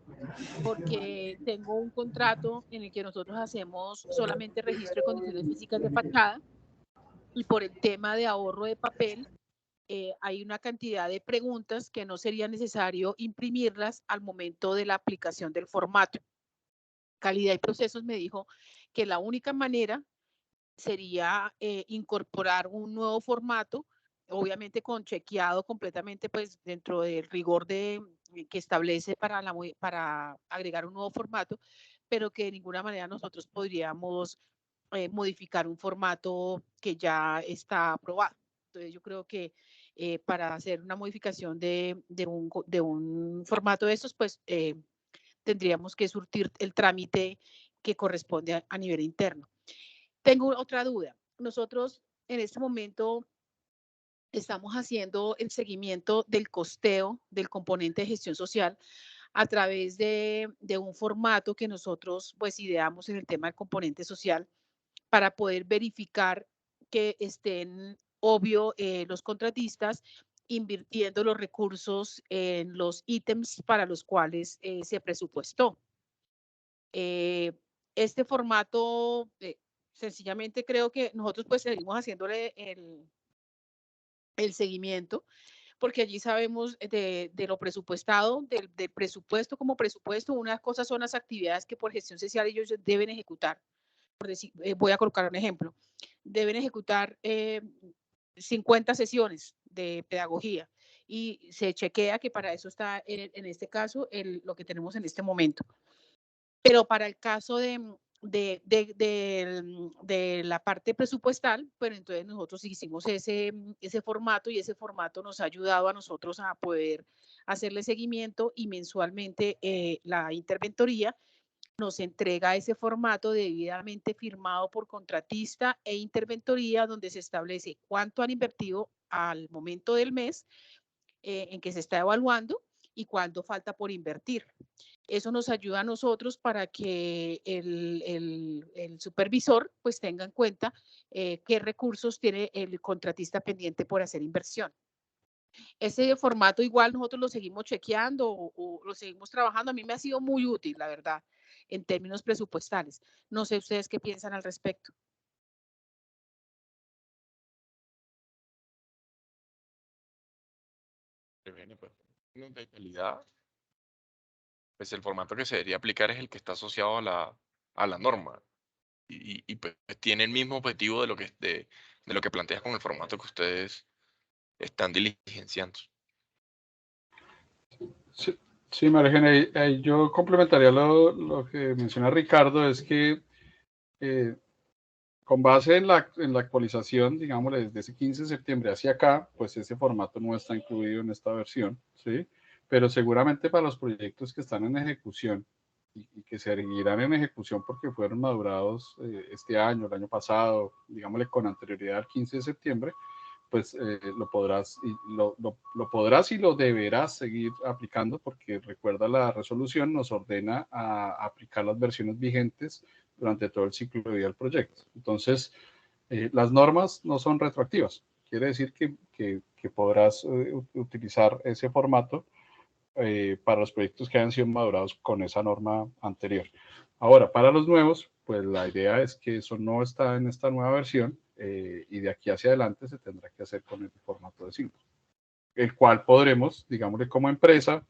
porque tengo un contrato en el que nosotros hacemos solamente registro de condiciones físicas de fachada y por el tema de ahorro de papel hay una cantidad de preguntas que no sería necesario imprimirlas al momento de la aplicación del formato. Calidad y procesos me dijo que la única manera sería incorporar un nuevo formato, obviamente con chequeado completamente pues dentro del rigor que establece para agregar un nuevo formato, pero que de ninguna manera nosotros podríamos modificar un formato que ya está aprobado. Entonces yo creo que para hacer una modificación de un formato de estos, pues tendríamos que surtir el trámite que corresponde a nivel interno. Tengo otra duda. Nosotros en este momento estamos haciendo el seguimiento del costeo del componente de gestión social a través de un formato que nosotros pues ideamos en el tema del componente social para poder verificar que estén, obvio, los contratistas invirtiendo los recursos en los ítems para los cuales se presupuestó. Este formato, sencillamente creo que nosotros pues seguimos haciéndole el seguimiento, porque allí sabemos de lo presupuestado, del presupuesto como presupuesto. Unas cosas son las actividades que por gestión social ellos deben ejecutar. Por decir, voy a colocar un ejemplo. Deben ejecutar 50 sesiones de pedagogía y se chequea que para eso está en este caso lo que tenemos en este momento. Pero para el caso de la parte presupuestal, pero entonces nosotros hicimos ese formato y ese formato nos ha ayudado a nosotros a poder hacerle seguimiento y mensualmente la interventoría nos entrega ese formato debidamente firmado por contratista e interventoría donde se establece cuánto han invertido al momento del mes en que se está evaluando y cuánto falta por invertir. Eso nos ayuda a nosotros para que el supervisor pues tenga en cuenta qué recursos tiene el contratista pendiente por hacer inversión. Ese formato igual nosotros lo seguimos chequeando o lo seguimos trabajando. A mí me ha sido muy útil, la verdad, en términos presupuestales. No sé ustedes qué piensan al respecto. De calidad, pues el formato que se debería aplicar es el que está asociado a la norma y pues tiene el mismo objetivo de lo que planteas con el formato que ustedes están diligenciando. Sí, María Eugenia, yo complementaría lo que menciona Ricardo, es que con base en la actualización, digamos, desde ese 15 de septiembre hacia acá, pues ese formato no está incluido en esta versión, ¿sí? Pero seguramente para los proyectos que están en ejecución y que seguirán en ejecución porque fueron madurados este año, el año pasado, digámosle con anterioridad al 15 de septiembre, pues lo podrás y lo deberás seguir aplicando porque recuerda la resolución nos ordena a aplicar las versiones vigentes durante todo el ciclo de vida del proyecto. Entonces, las normas no son retroactivas. Quiere decir que podrás utilizar ese formato para los proyectos que hayan sido madurados con esa norma anterior. Ahora, para los nuevos, pues la idea es que eso no está en esta nueva versión y de aquí hacia adelante se tendrá que hacer con el formato de 5. el cual podremos, digámosle como empresa,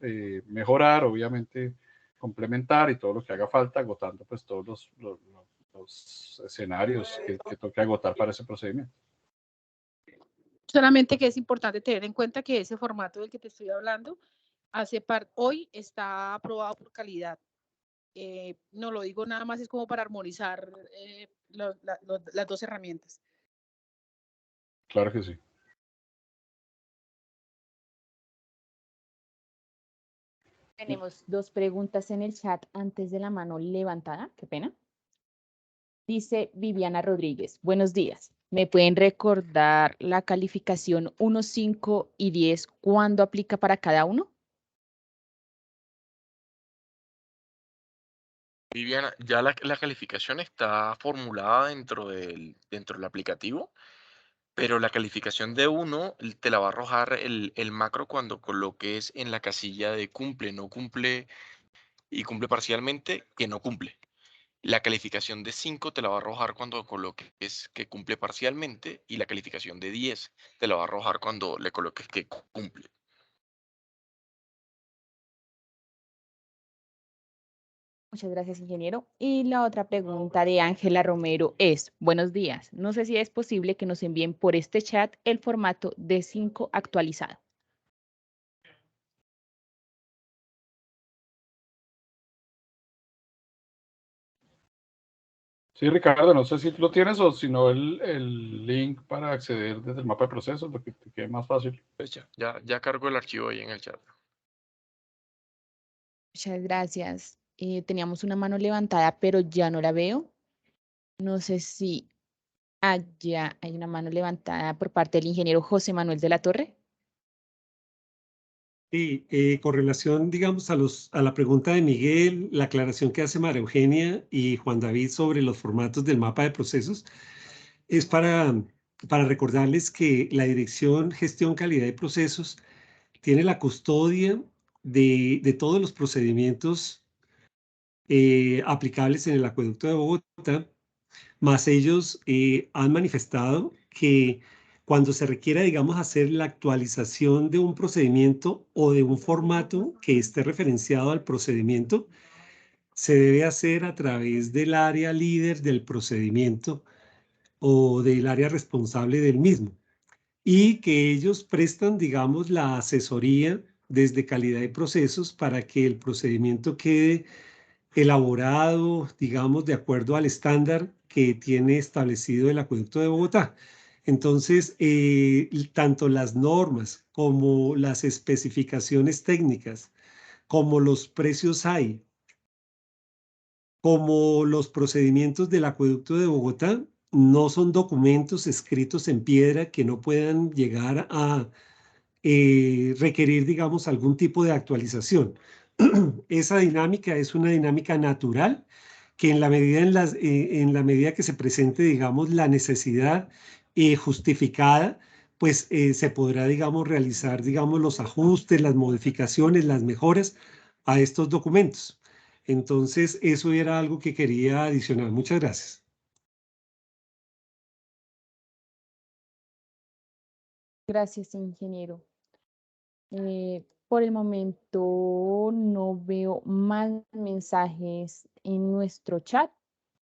mejorar, obviamente complementar y todo lo que haga falta, agotando pues todos los escenarios que toque agotar para ese procedimiento. Solamente que es importante tener en cuenta que ese formato del que te estoy hablando hoy está aprobado por calidad. No lo digo nada más, es como para armonizar las dos herramientas. Claro que sí. Tenemos dos preguntas en el chat antes de la mano levantada, qué pena. Dice Viviana Rodríguez, buenos días. ¿Me pueden recordar la calificación 1, 5 y 10 cuándo aplica para cada uno? Viviana, ya la calificación está formulada dentro del aplicativo, pero la calificación de 1 te la va a arrojar el macro cuando coloques en la casilla de cumple, no cumple y cumple parcialmente, que no cumple. La calificación de 5 te la va a arrojar cuando coloques que cumple parcialmente y la calificación de 10 te la va a arrojar cuando le coloques que cumple. Muchas gracias, ingeniero. Y la otra pregunta de Ángela Romero es, buenos días. No sé si es posible que nos envíen por este chat el formato D5 actualizado. Sí, Ricardo, no sé si tú lo tienes o si no el link para acceder desde el mapa de procesos, lo que te quede más fácil. Pues ya cargo el archivo ahí en el chat. Muchas gracias. Teníamos una mano levantada, pero ya no la veo. No sé si allá hay una mano levantada por parte del ingeniero José Manuel de la Torre. Sí, con relación, digamos, a la pregunta de Miguel, la aclaración que hace María Eugenia y Juan David sobre los formatos del mapa de procesos, es para recordarles que la Dirección Gestión Calidad de Procesos tiene la custodia de todos los procedimientos aplicables en el acueducto de Bogotá, más ellos han manifestado que cuando se requiera, digamos, hacer la actualización de un procedimiento o de un formato que esté referenciado al procedimiento, se debe hacer a través del área líder del procedimiento o del área responsable del mismo. Y que ellos prestan, digamos, la asesoría desde calidad de procesos para que el procedimiento quede elaborado, digamos, de acuerdo al estándar que tiene establecido el Acueducto de Bogotá. Entonces, tanto las normas como las especificaciones técnicas, como los precios hay, como los procedimientos del Acueducto de Bogotá, no son documentos escritos en piedra que no puedan llegar a requerir, digamos, algún tipo de actualización. Esa dinámica es una dinámica natural que en la medida que se presente, digamos, la necesidad justificada, pues se podrá, digamos, realizar, digamos, los ajustes, las modificaciones, las mejoras a estos documentos. Entonces, eso era algo que quería adicionar. Muchas gracias. Gracias, ingeniero. Por el momento no veo más mensajes en nuestro chat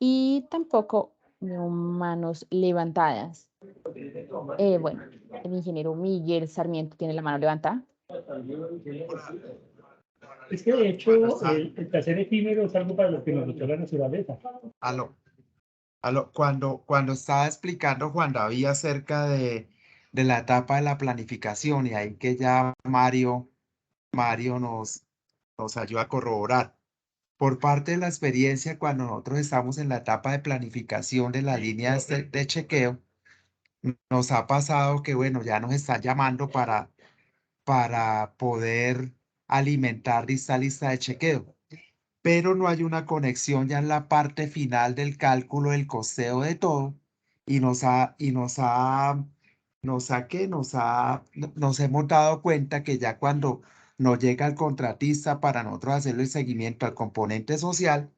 y tampoco veo manos levantadas. Bueno, el ingeniero Miguel Sarmiento tiene la mano levantada. Es que de hecho el placer efímero es algo para lo que nos luchó la naturaleza. Cuando estaba explicando Juan David acerca de la etapa de la planificación y ahí que ya Mario nos ayuda a corroborar. Por parte de la experiencia, cuando nosotros estamos en la etapa de planificación de las líneas de chequeo, nos ha pasado que, bueno, ya nos están llamando para poder alimentar esta lista de chequeo, pero no hay una conexión ya en la parte final del cálculo del costeo de todo y nos hemos dado cuenta que ya cuando nos llega el contratista para nosotros hacerle el seguimiento al componente social,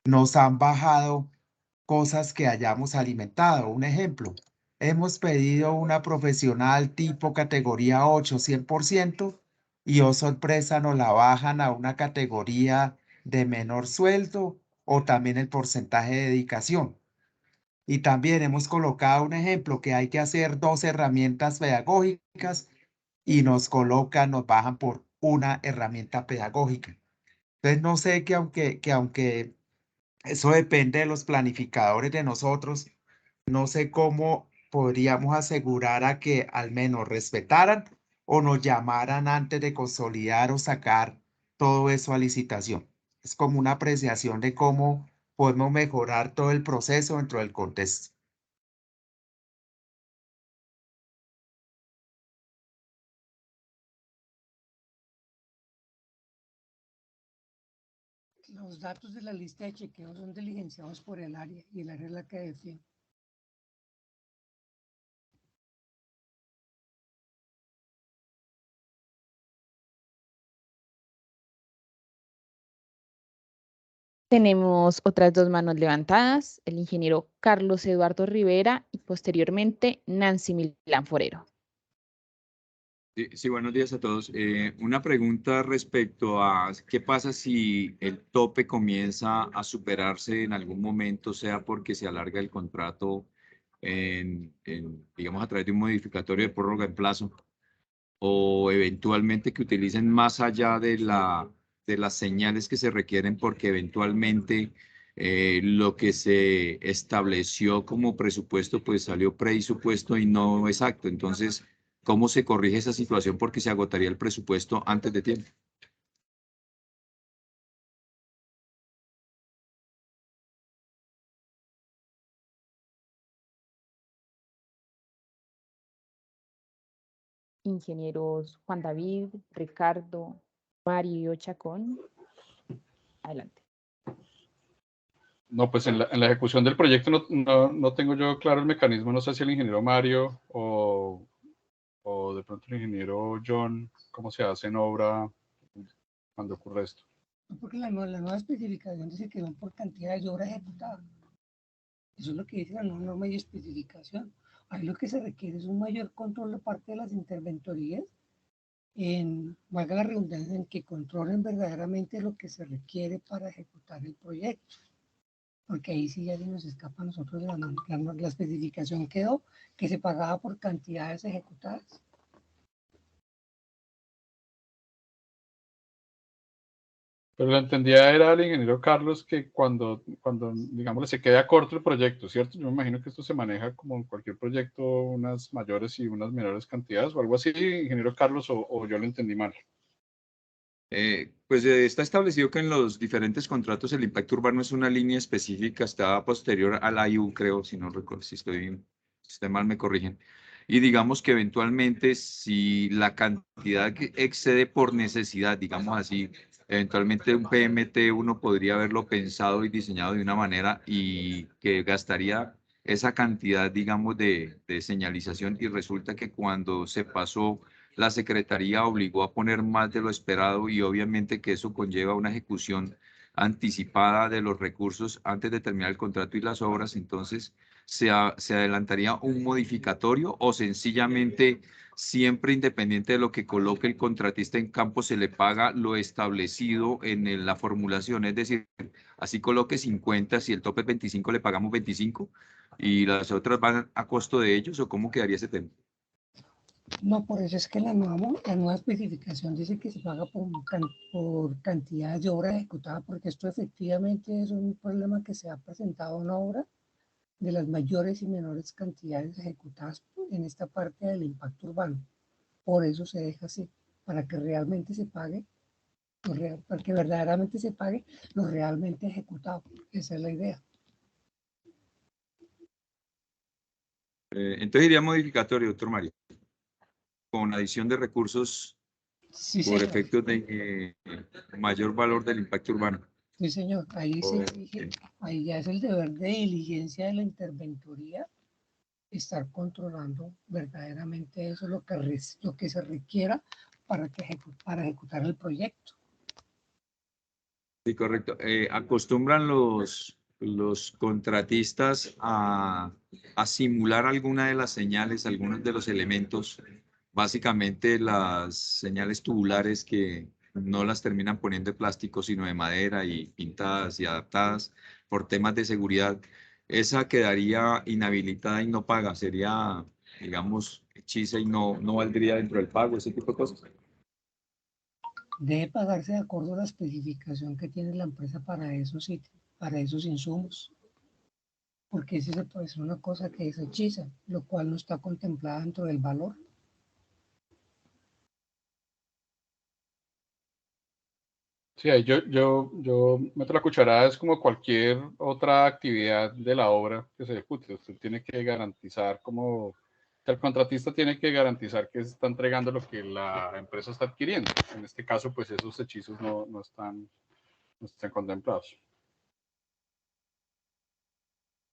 nos han bajado cosas que hayamos alimentado. Un ejemplo, hemos pedido una profesional tipo categoría 8, 100%, y oh sorpresa, nos la bajan a una categoría de menor sueldo o también el porcentaje de dedicación. Y también hemos colocado un ejemplo que hay que hacer 2 herramientas pedagógicas y nos bajan por una herramienta pedagógica. Entonces no sé que aunque eso depende de los planificadores de nosotros, no sé cómo podríamos asegurar a que al menos respetaran o nos llamaran antes de consolidar o sacar todo eso a licitación. Es como una apreciación de cómo podemos mejorar todo el proceso dentro del contexto. Los datos de la lista de chequeo son diligenciados por el área y el área es la que define. Tenemos otras 2 manos levantadas, el ingeniero Carlos Eduardo Rivera y posteriormente Nancy Milán Forero. Sí, buenos días a todos. Una pregunta respecto a qué pasa si el tope comienza a superarse en algún momento, sea porque se alarga el contrato digamos, a través de un modificatorio de prórroga en plazo, o eventualmente que utilicen más allá de las señales que se requieren, porque eventualmente lo que se estableció como presupuesto pues salió presupuesto y no exacto. Entonces, ¿cómo se corrige esa situación? Porque se agotaría el presupuesto antes de tiempo. Ingenieros Juan David, Ricardo, Mario Chacón. Adelante. No, pues en la ejecución del proyecto no tengo yo claro el mecanismo. No sé si el ingeniero Mario o de pronto el ingeniero John, cómo se hace en obra cuando ocurre esto. Porque la nueva especificación dice que van por cantidades de obra ejecutada. Eso es lo que dice la nueva norma y especificación. Ahí lo que se requiere es un mayor control de parte de las interventorías, valga la redundancia, en que controlen verdaderamente lo que se requiere para ejecutar el proyecto. Porque ahí sí ya se nos escapa a nosotros la especificación quedó que se pagaba por cantidades ejecutadas. Pero la entendida era el ingeniero Carlos que cuando digamos, se queda corto el proyecto, ¿cierto? Yo me imagino que esto se maneja como en cualquier proyecto, unas mayores y unas menores cantidades o algo así, ingeniero Carlos, o yo lo entendí mal. Pues está establecido que en los diferentes contratos el impacto urbano es una línea específica, está posterior a la IU, creo, si no recuerdo, si estoy mal me corrigen. Y digamos que eventualmente si la cantidad que excede por necesidad, digamos así, eventualmente un PMT uno podría haberlo pensado y diseñado de una manera y que gastaría esa cantidad, digamos, de señalización, y resulta que cuando se pasó la Secretaría obligó a poner más de lo esperado, y obviamente que eso conlleva una ejecución anticipada de los recursos antes de terminar el contrato y las obras. Entonces se adelantaría un modificatorio, o sencillamente siempre, independiente de lo que coloque el contratista en campo, se le paga lo establecido en la formulación. Es decir, así coloque 50, si el tope es 25 le pagamos 25 y las otras van a costo de ellos, ¿o cómo quedaría ese tema? No, por eso es que la nueva especificación dice que se paga por cantidades de obra ejecutada, porque esto efectivamente es un problema que se ha presentado en obra de las mayores y menores cantidades ejecutadas en esta parte del impacto urbano. Por eso se deja así, para que realmente se pague, para que verdaderamente se pague lo realmente ejecutado. Esa es la idea. Entonces iría modificatorio, doctor Mario, con adición de recursos Sí, por señor. efectos de mayor valor del impacto urbano. Sí, señor. Ahí, Okay. ahí ya es el deber de diligencia de la interventoría, estar controlando verdaderamente eso, lo que se requiera para ejecutar el proyecto. Sí, correcto. Acostumbran los los contratistas a simular alguna de las señales, algunos de los elementos, básicamente las señales tubulares que no las terminan poniendo de plástico, sino de madera y pintadas y adaptadas por temas de seguridad. Esa quedaría inhabilitada y no paga, sería, digamos, hechiza y no valdría dentro del pago, ese tipo de cosas. Debe pagarse de acuerdo a la especificación que tiene la empresa para esos sitios, para esos insumos, porque ese es una cosa que es hechiza, lo cual no está contemplada dentro del valor. Sí, ahí yo meto la cucharada, es como cualquier otra actividad de la obra que se ejecute. Usted tiene que garantizar el contratista tiene que garantizar que se está entregando lo que la empresa está adquiriendo. En este caso, pues esos hechizos no están contemplados.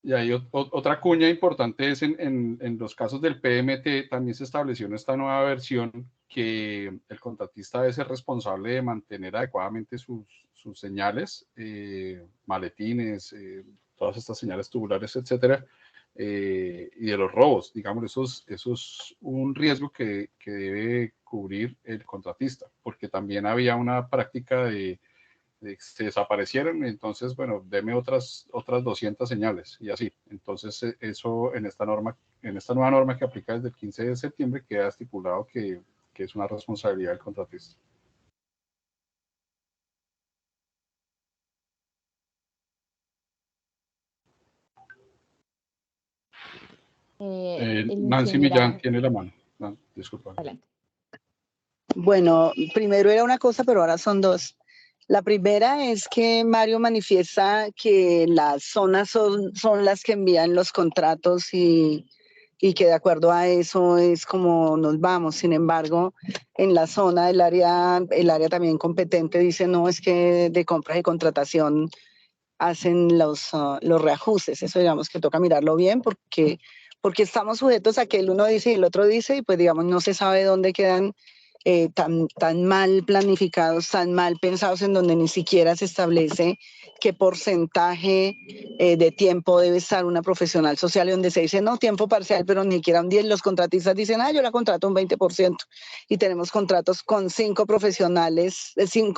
Y hay otra cuña importante es en los casos del PMT, también se estableció en esta nueva versión que el contratista debe ser responsable de mantener adecuadamente sus señales, maletines, todas estas señales tubulares, etcétera, y de los robos. Digamos, eso es un riesgo que debe cubrir el contratista, porque también había una práctica de se desaparecieron, entonces, bueno, deme otras 200 señales y así. Entonces, eso en esta nueva norma que aplica desde el 15 de septiembre queda estipulado que es una responsabilidad del contratista. Nancy Millán tiene la mano. No, disculpa. Adelante. Bueno, primero era una cosa, pero ahora son dos. La primera es que Mario manifiesta que las zonas son las que envían los contratos y que de acuerdo a eso es como nos vamos. Sin embargo, en la zona el área también competente dice no, es que de compras y contratación hacen los reajustes. Eso digamos que toca mirarlo bien porque estamos sujetos a que el uno dice y el otro dice y pues digamos no se sabe dónde quedan tan mal planificados, tan mal pensados, en donde ni siquiera se establece qué porcentaje de tiempo debe estar una profesional social, y donde se dice no, tiempo parcial, pero ni siquiera un 10. Los contratistas dicen, yo la contrato un 20%, y tenemos contratos con 5 profesionales,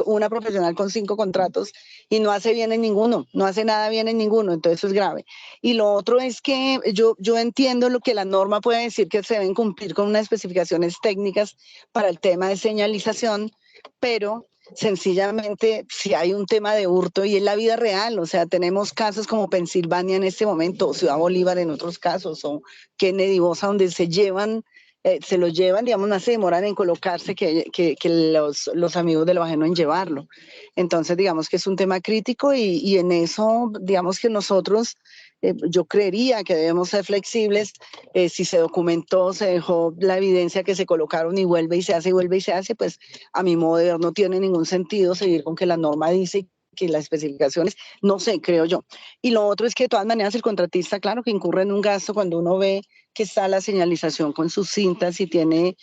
una profesional con 5 contratos, y no hace bien en ninguno, no hace nada bien en ninguno, entonces eso es grave. Y lo otro es que yo entiendo lo que la norma puede decir, que se deben cumplir con unas especificaciones técnicas para el tema de señalización, pero sencillamente si hay un tema de hurto y es la vida real, o sea, tenemos casos como Pensilvania en este momento, o Ciudad Bolívar en otros casos, o Kennedy Bosa, donde se los llevan, digamos, más se demoran en colocarse que los amigos del ajeno en llevarlo. Entonces, digamos que es un tema crítico y en eso, digamos que nosotros, yo creería que debemos ser flexibles. Si se documentó, se dejó la evidencia que se colocaron y vuelve y se hace, pues a mi modo de ver no tiene ningún sentido seguir con que la norma dice que las especificaciones, no sé, creo yo. Y lo otro es que de todas maneras el contratista, claro que incurre en un gasto cuando uno ve que está la señalización con sus cintas y tiene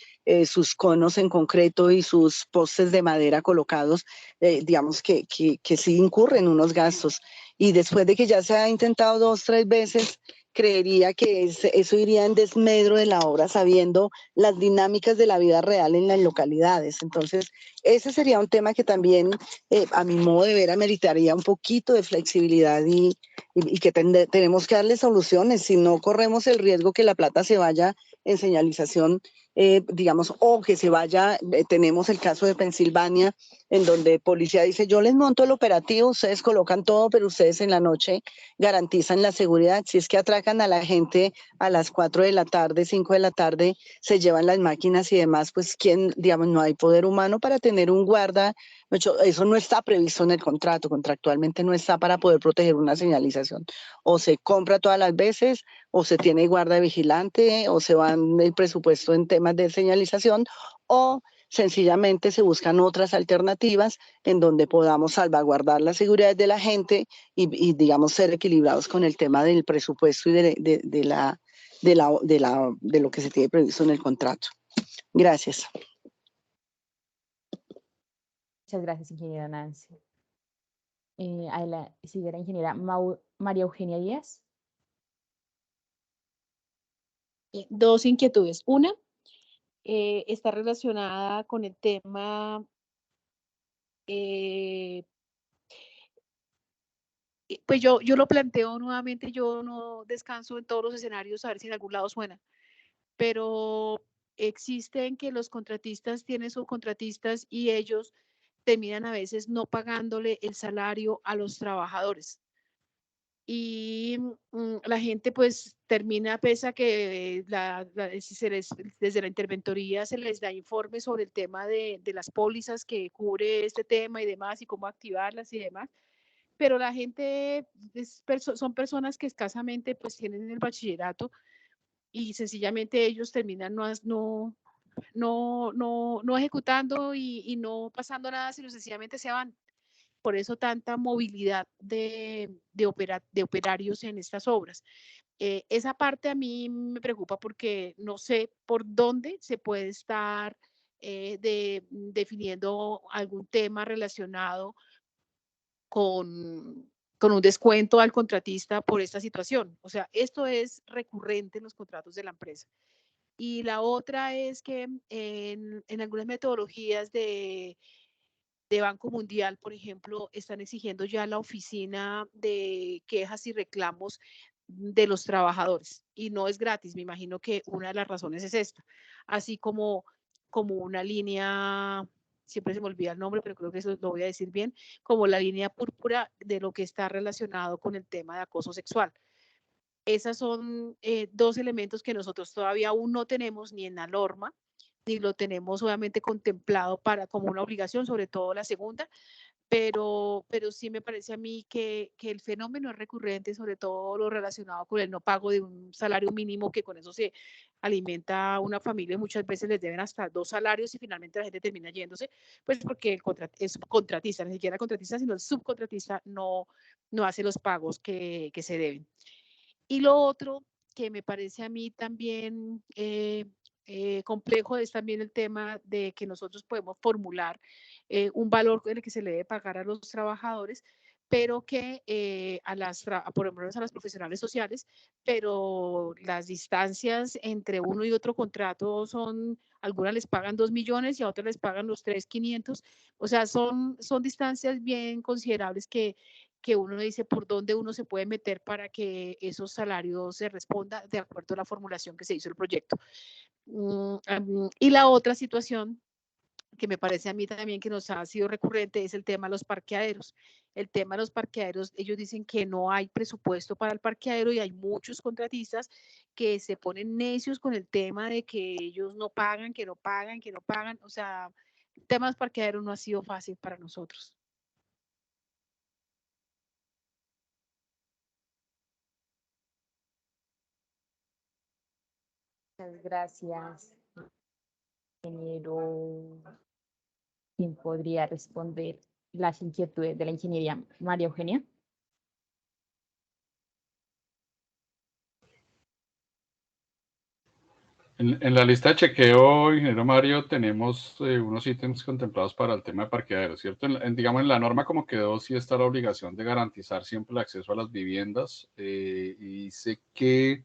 sus conos en concreto y sus postes de madera colocados, digamos que sí incurren unos gastos. Y después de que ya se ha intentado 2, 3 veces, creería que eso iría en desmedro de la obra, sabiendo las dinámicas de la vida real en las localidades. Entonces, ese sería un tema que también, a mi modo de ver, ameritaría un poquito de flexibilidad y que tenemos que darle soluciones, si no corremos el riesgo que la plata se vaya en señalización, digamos, o que se vaya, tenemos el caso de Pensilvania, en donde policía dice, yo les monto el operativo, ustedes colocan todo, pero ustedes en la noche garantizan la seguridad. Si es que atracan a la gente a las 4 de la tarde, 5 de la tarde, se llevan las máquinas y demás, pues quién, digamos, no hay poder humano para tener un guarda. Eso no está previsto en el contrato, contractualmente no está para poder proteger una señalización. O se compra todas las veces, o se tiene guarda vigilante, o se va el presupuesto en temas de señalización, o sencillamente se buscan otras alternativas en donde podamos salvaguardar la seguridad de la gente y digamos, ser equilibrados con el tema del presupuesto y de lo que se tiene previsto en el contrato. Gracias. Muchas gracias, ingeniera Nancy. sigue la ingeniera María Eugenia Díaz. Dos inquietudes. Una está relacionada con el tema pues yo lo planteo nuevamente, yo no descanso en todos los escenarios a ver si en algún lado suena, pero existen que los contratistas tienen subcontratistas y ellos terminan a veces no pagándole el salario a los trabajadores. Y la gente pues termina, pese a que desde la interventoría se les da informes sobre el tema de las pólizas que cubre este tema y demás y cómo activarlas y demás, pero la gente son personas que escasamente pues tienen el bachillerato y sencillamente ellos terminan no ejecutando y no pasando nada, sino sencillamente se van. Por eso tanta movilidad de operarios en estas obras. Esa parte a mí me preocupa porque no sé por dónde se puede estar definiendo algún tema relacionado con un descuento al contratista por esta situación. O sea, esto es recurrente en los contratos de la empresa. Y la otra es que en algunas metodologías de Banco Mundial, por ejemplo, están exigiendo ya la oficina de quejas y reclamos de los trabajadores. Y no es gratis, me imagino que una de las razones es esta. Así como una línea, siempre se me olvida el nombre, pero creo que eso lo voy a decir bien, como la línea púrpura de lo que está relacionado con el tema de acoso sexual. Esas son dos elementos que nosotros todavía aún no tenemos ni en la norma, ni lo tenemos obviamente contemplado como una obligación, sobre todo la segunda, pero sí me parece a mí que el fenómeno es recurrente, sobre todo lo relacionado con el no pago de un salario mínimo, que con eso se alimenta una familia, muchas veces les deben hasta 2 salarios y finalmente la gente termina yéndose, pues porque el subcontratista, ni siquiera el contratista, sino el subcontratista no hace los pagos que se deben. Y lo otro que me parece a mí también complejo es también el tema de que nosotros podemos formular un valor en el que se le debe pagar a los trabajadores, pero que por ejemplo a las profesionales sociales, pero las distancias entre uno y otro contrato son, algunas les pagan 2 millones y a otras les pagan los 3.500, o sea, son distancias bien considerables que uno dice por dónde uno se puede meter para que esos salarios se respondan de acuerdo a la formulación que se hizo el proyecto. Y la otra situación que me parece a mí también que nos ha sido recurrente es el tema de los parqueaderos. El tema de los parqueaderos, ellos dicen que no hay presupuesto para el parqueadero y hay muchos contratistas que se ponen necios con el tema de que ellos no pagan, que no pagan, que no pagan. O sea, el tema de los parqueaderos no ha sido fácil para nosotros. Muchas gracias, ingeniero. ¿Quién podría responder las inquietudes de la ingeniería? María Eugenia. En la lista de chequeo, ingeniero Mario, tenemos unos ítems contemplados para el tema de parqueaderos, ¿cierto? Digamos, en la norma como quedó, sí está la obligación de garantizar siempre el acceso a las viviendas y sé que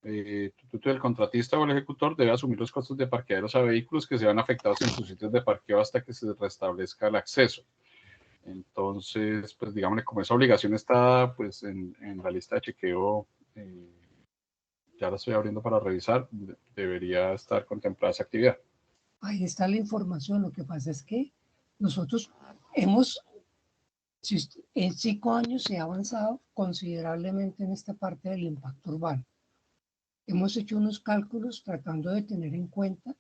el contratista o el ejecutor debe asumir los costos de parqueaderos a vehículos que se vean afectados en sus sitios de parqueo hasta que se restablezca el acceso. Entonces, pues digámosle, como esa obligación está pues en la lista de chequeo, ya la estoy abriendo para revisar, debería estar contemplada esa actividad. Ahí está la información. Lo que pasa es que nosotros en 5 años se ha avanzado considerablemente en esta parte del impacto urbano. Hemos hecho unos cálculos tratando de tener en cuenta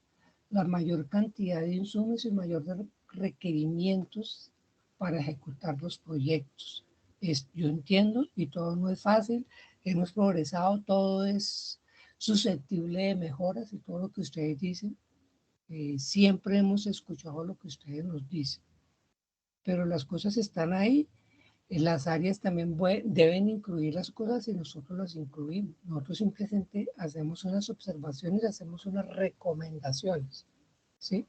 la mayor cantidad de insumos y mayor de requerimientos para ejecutar los proyectos. Yo entiendo y todo no es fácil, hemos progresado, todo es susceptible de mejoras y todo lo que ustedes dicen. Siempre hemos escuchado lo que ustedes nos dicen, pero las cosas están ahí. Las áreas también deben incluir las cosas y nosotros las incluimos. Nosotros simplemente hacemos unas observaciones, hacemos unas recomendaciones, ¿sí?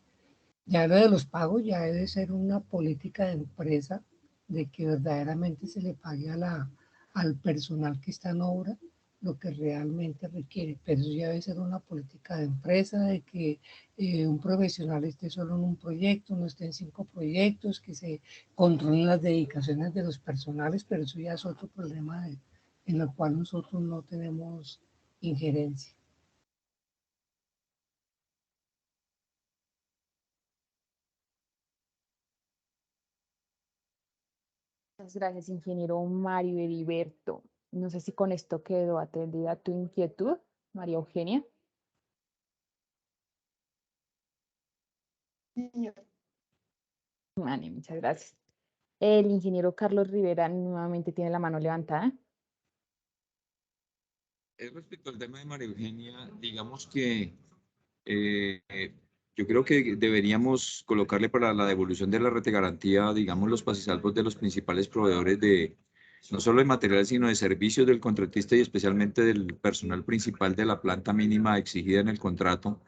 Ya lo de los pagos ya debe ser una política de empresa de que verdaderamente se le pague al personal que está en obra lo que realmente requiere, pero eso ya debe ser una política de empresa, de que un profesional esté solo en un proyecto, no esté en 5 proyectos, que se controlen las dedicaciones de los personales, pero eso ya es otro problema en el cual nosotros no tenemos injerencia. Muchas gracias, ingeniero Mario Heriberto. No sé si con esto quedó atendida tu inquietud, María Eugenia. Vale, muchas gracias. El ingeniero Carlos Rivera nuevamente tiene la mano levantada. Respecto al tema de María Eugenia, digamos que yo creo que deberíamos colocarle para la devolución de la rete garantía, digamos, los pasisalvos de los principales proveedores de, no solo de materiales, sino de servicios del contratista y especialmente del personal principal de la planta mínima exigida en el contrato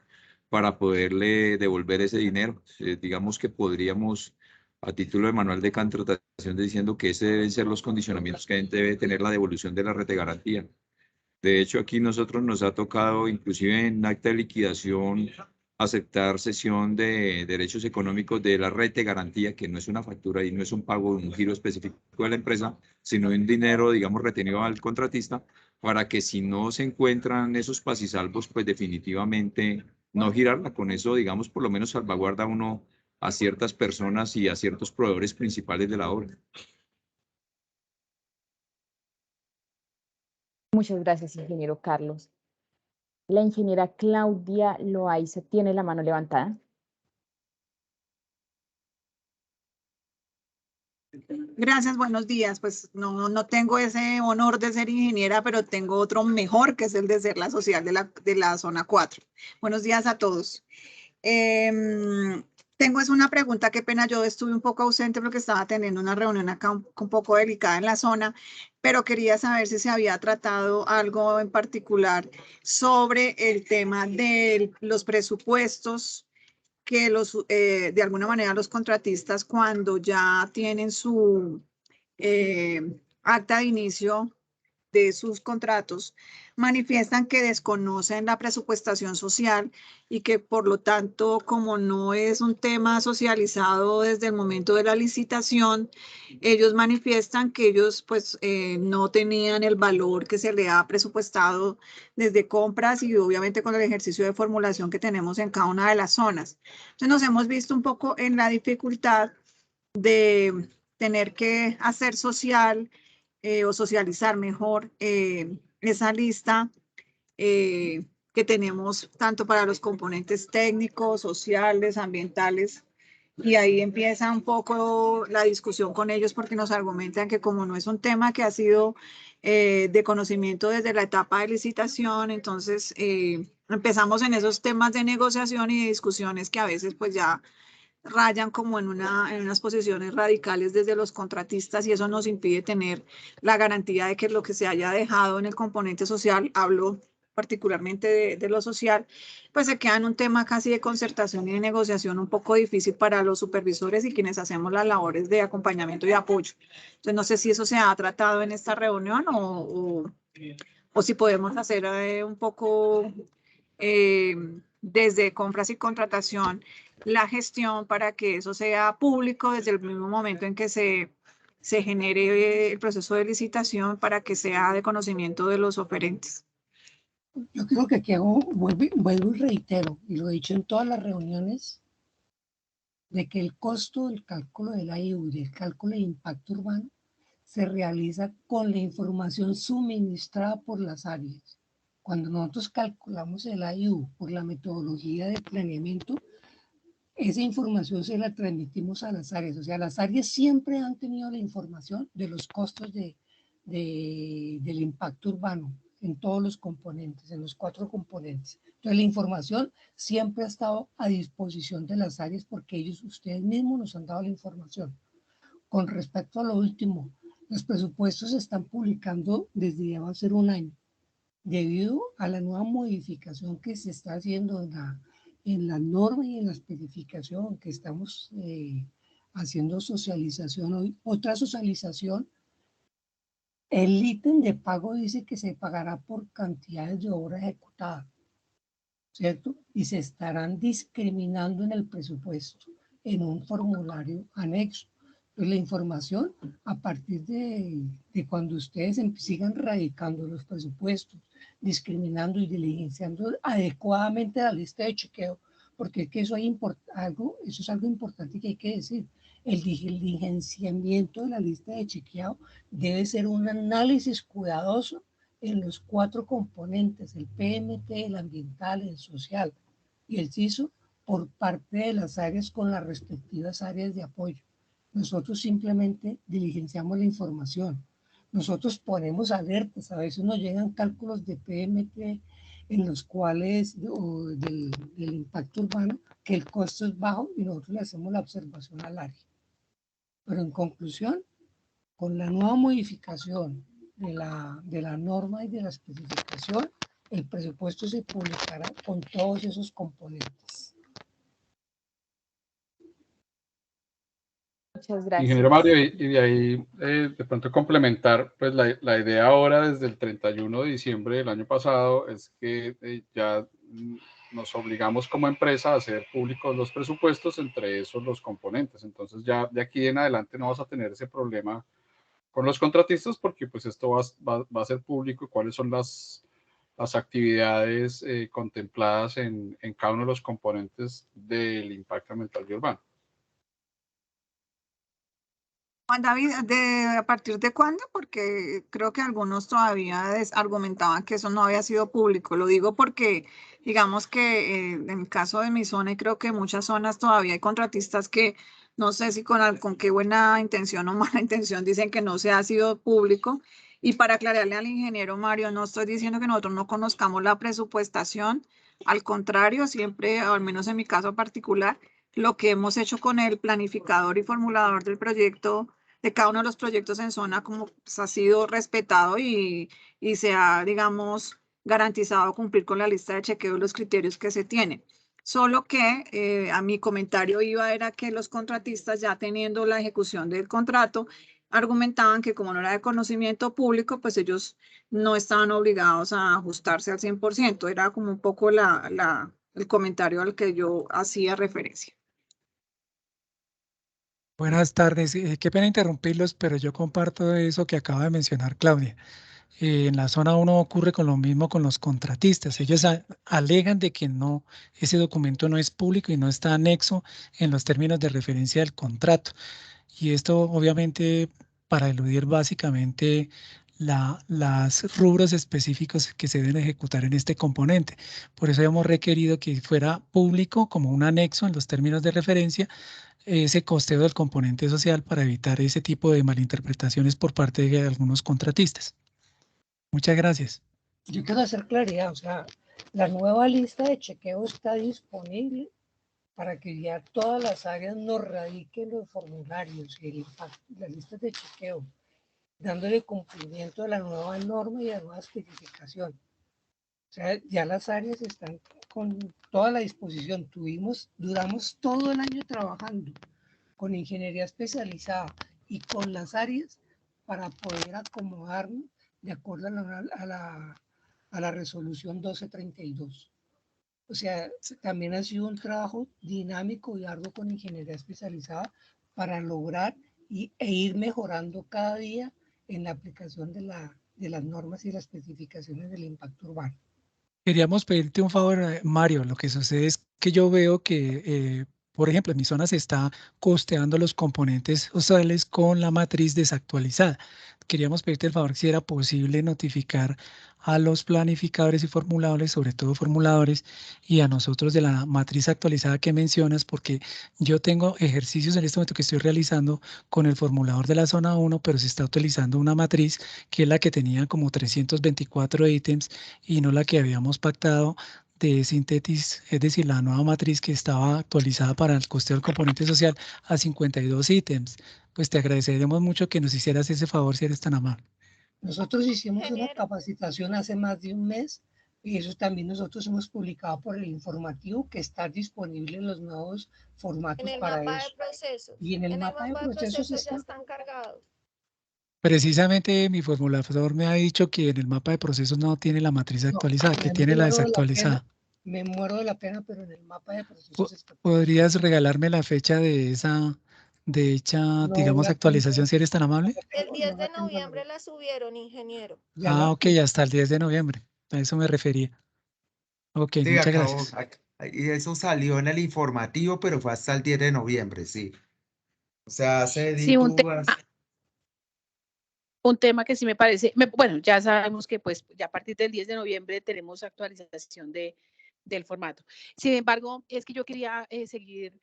para poderle devolver ese dinero. Digamos que podríamos, a título de manual de contratación, diciendo que ese deben ser los condicionamientos que debe tener la devolución de la rete garantía. De hecho, aquí nosotros nos ha tocado, inclusive en acta de liquidación, aceptar cesión de derechos económicos de la red de garantía, que no es una factura y no es un pago de un giro específico de la empresa, sino un dinero, digamos, retenido al contratista, para que si no se encuentran esos pasisalvos, pues definitivamente no girarla. Con eso, digamos, por lo menos salvaguarda uno a ciertas personas y a ciertos proveedores principales de la obra. Muchas gracias, ingeniero Carlos. La ingeniera Claudia Loaiza tiene la mano levantada. Gracias, buenos días. Pues no tengo ese honor de ser ingeniera, pero tengo otro mejor, que es el de ser la social de la zona 4. Buenos días a todos. Tengo una pregunta, qué pena, yo estuve un poco ausente porque estaba teniendo una reunión acá un poco delicada en la zona, pero quería saber si se había tratado algo en particular sobre el tema de los presupuestos que de alguna manera los contratistas cuando ya tienen su acta de inicio de sus contratos, manifiestan que desconocen la presupuestación social y que por lo tanto, como no es un tema socializado desde el momento de la licitación, ellos manifiestan que ellos pues no tenían el valor que se le ha presupuestado desde compras y obviamente con el ejercicio de formulación que tenemos en cada una de las zonas. Entonces nos hemos visto un poco en la dificultad de tener que hacer social o socializar mejor esa lista que tenemos tanto para los componentes técnicos, sociales, ambientales. Y ahí empieza un poco la discusión con ellos porque nos argumentan que como no es un tema que ha sido de conocimiento desde la etapa de licitación, entonces empezamos en esos temas de negociación y de discusiones que a veces pues ya rayan como en unas posiciones radicales desde los contratistas y eso nos impide tener la garantía de que lo que se haya dejado en el componente social, hablo particularmente de lo social, pues se queda en un tema casi de concertación y de negociación un poco difícil para los supervisores y quienes hacemos las labores de acompañamiento y apoyo. Entonces no sé si eso se ha tratado en esta reunión o si podemos hacer un poco desde compras y contratación la gestión para que eso sea público desde el mismo momento en que se genere el proceso de licitación para que sea de conocimiento de los oferentes. Yo creo que aquí vuelvo y reitero, y lo he dicho en todas las reuniones, de que el costo del cálculo de la IU y del cálculo de impacto urbano se realiza con la información suministrada por las áreas. Cuando nosotros calculamos el IU por la metodología de planeamiento, esa información se la transmitimos a las áreas. O sea, las áreas siempre han tenido la información de los costos del impacto urbano en todos los componentes, en los 4 componentes. Entonces, la información siempre ha estado a disposición de las áreas porque ustedes mismos nos han dado la información. Con respecto a lo último, los presupuestos se están publicando desde ya va a ser un año, debido a la nueva modificación que se está haciendo en la norma y en la especificación que estamos haciendo socialización. Otra socialización, el ítem de pago dice que se pagará por cantidades de obra ejecutada, ¿cierto? Y se estarán discriminando en el presupuesto en un formulario anexo. Pues la información a partir de cuando ustedes sigan radicando los presupuestos, discriminando y diligenciando adecuadamente la lista de chequeo, porque es que eso es algo importante que hay que decir. El diligenciamiento de la lista de chequeo debe ser un análisis cuidadoso en los 4 componentes, el PMT, el ambiental, el social y el CISO, por parte de las áreas con las respectivas áreas de apoyo. Nosotros simplemente diligenciamos la información. Nosotros ponemos alertas, a veces nos llegan cálculos de PMT en los cuales, del impacto urbano, que el costo es bajo y nosotros le hacemos la observación al área. Pero en conclusión, con la nueva modificación de la norma y de la especificación, el presupuesto se publicará con todos esos componentes. Muchas gracias. Ingeniero Mario, y de ahí de pronto complementar, pues la idea ahora desde el 31 de diciembre del año pasado es que ya nos obligamos como empresa a hacer públicos los presupuestos, entre esos los componentes. Entonces ya de aquí en adelante no vas a tener ese problema con los contratistas, porque pues esto va a ser público, cuáles son las actividades contempladas en cada uno de los componentes del impacto ambiental y urbano. Juan David, ¿a partir de cuándo? Porque creo que algunos todavía argumentaban que eso no había sido público. Lo digo porque, digamos que en el caso de mi zona, y creo que en muchas zonas todavía hay contratistas que no sé si con qué buena intención o mala intención dicen que no se ha sido público. Y para aclararle al ingeniero Mario, no estoy diciendo que nosotros no conozcamos la presupuestación. Al contrario, siempre, al menos en mi caso particular, lo que hemos hecho con el planificador y formulador del proyecto, de cada uno de los proyectos en zona, como pues, ha sido respetado y se ha, digamos, garantizado cumplir con la lista de chequeo y los criterios que se tienen. Solo que a mi comentario era que los contratistas, ya teniendo la ejecución del contrato, argumentaban que como no era de conocimiento público, pues ellos no estaban obligados a ajustarse al 100%. Era como un poco el comentario al que yo hacía referencia. Buenas tardes. Qué pena interrumpirlos, pero yo comparto eso que acaba de mencionar Claudia. En la zona 1 ocurre con lo mismo con los contratistas. Ellos alegan de que ese documento no es público y no está anexo en los términos de referencia del contrato. Y esto obviamente para eludir básicamente las rubros específicos que se deben ejecutar en este componente. Por eso hemos requerido que fuera público como un anexo en los términos de referencia ese costeo del componente social para evitar ese tipo de malinterpretaciones por parte de algunos contratistas. Muchas gracias. Yo quiero hacer claridad, o sea, la nueva lista de chequeo está disponible para que ya todas las áreas nos radiquen los formularios y las listas de chequeo, dándole cumplimiento a la nueva norma y a la nueva especificación. O sea, ya las áreas están con toda la disposición. Duramos todo el año trabajando con ingeniería especializada y con las áreas para poder acomodarnos de acuerdo a la resolución 1232. O sea, también ha sido un trabajo dinámico y arduo con ingeniería especializada para lograr e ir mejorando cada día en la aplicación de las normas y las especificaciones del impacto urbano. Queríamos pedirte un favor, Mario. Lo que sucede es que yo veo que, por ejemplo, en mi zona se está costeando los componentes sociales con la matriz desactualizada. Queríamos pedirte el favor si era posible notificar a los planificadores y formuladores, sobre todo formuladores, y a nosotros de la matriz actualizada que mencionas, porque yo tengo ejercicios en este momento que estoy realizando con el formulador de la zona 1, pero se está utilizando una matriz que es la que tenía como 324 ítems y no la que habíamos pactado de Sintetis, es decir, la nueva matriz que estaba actualizada para el costeo del componente social a 52 ítems. Pues te agradeceríamos mucho que nos hicieras ese favor si eres tan amable. Nosotros hicimos una capacitación hace más de un mes Y eso también nosotros hemos publicado por el informativo, que está disponible en los nuevos formatos para eso. Y en el mapa de procesos ya está. están cargados. Precisamente mi formulador me ha dicho que en el mapa de procesos no tiene la matriz No, actualizada, que me tiene la muero de la desactualizada. pena, me muero de la pena, pero en el mapa de procesos está. ¿Podrías regalarme la fecha de esa, No digamos, la actualización, tengo, si eres tan amable? El 10 no la de tengo a la noviembre vez. la subieron, ingeniero. Ya Ok, hasta el 10 de noviembre. A eso me refería. Ok, Sí, muchas gracias. y eso salió en el informativo, pero fue hasta el 10 de noviembre, sí. O sea, Sí, un tema que sí me parece, bueno, ya sabemos que pues ya a partir del 10 de noviembre tenemos actualización del formato. Sin embargo, es que yo quería seguir,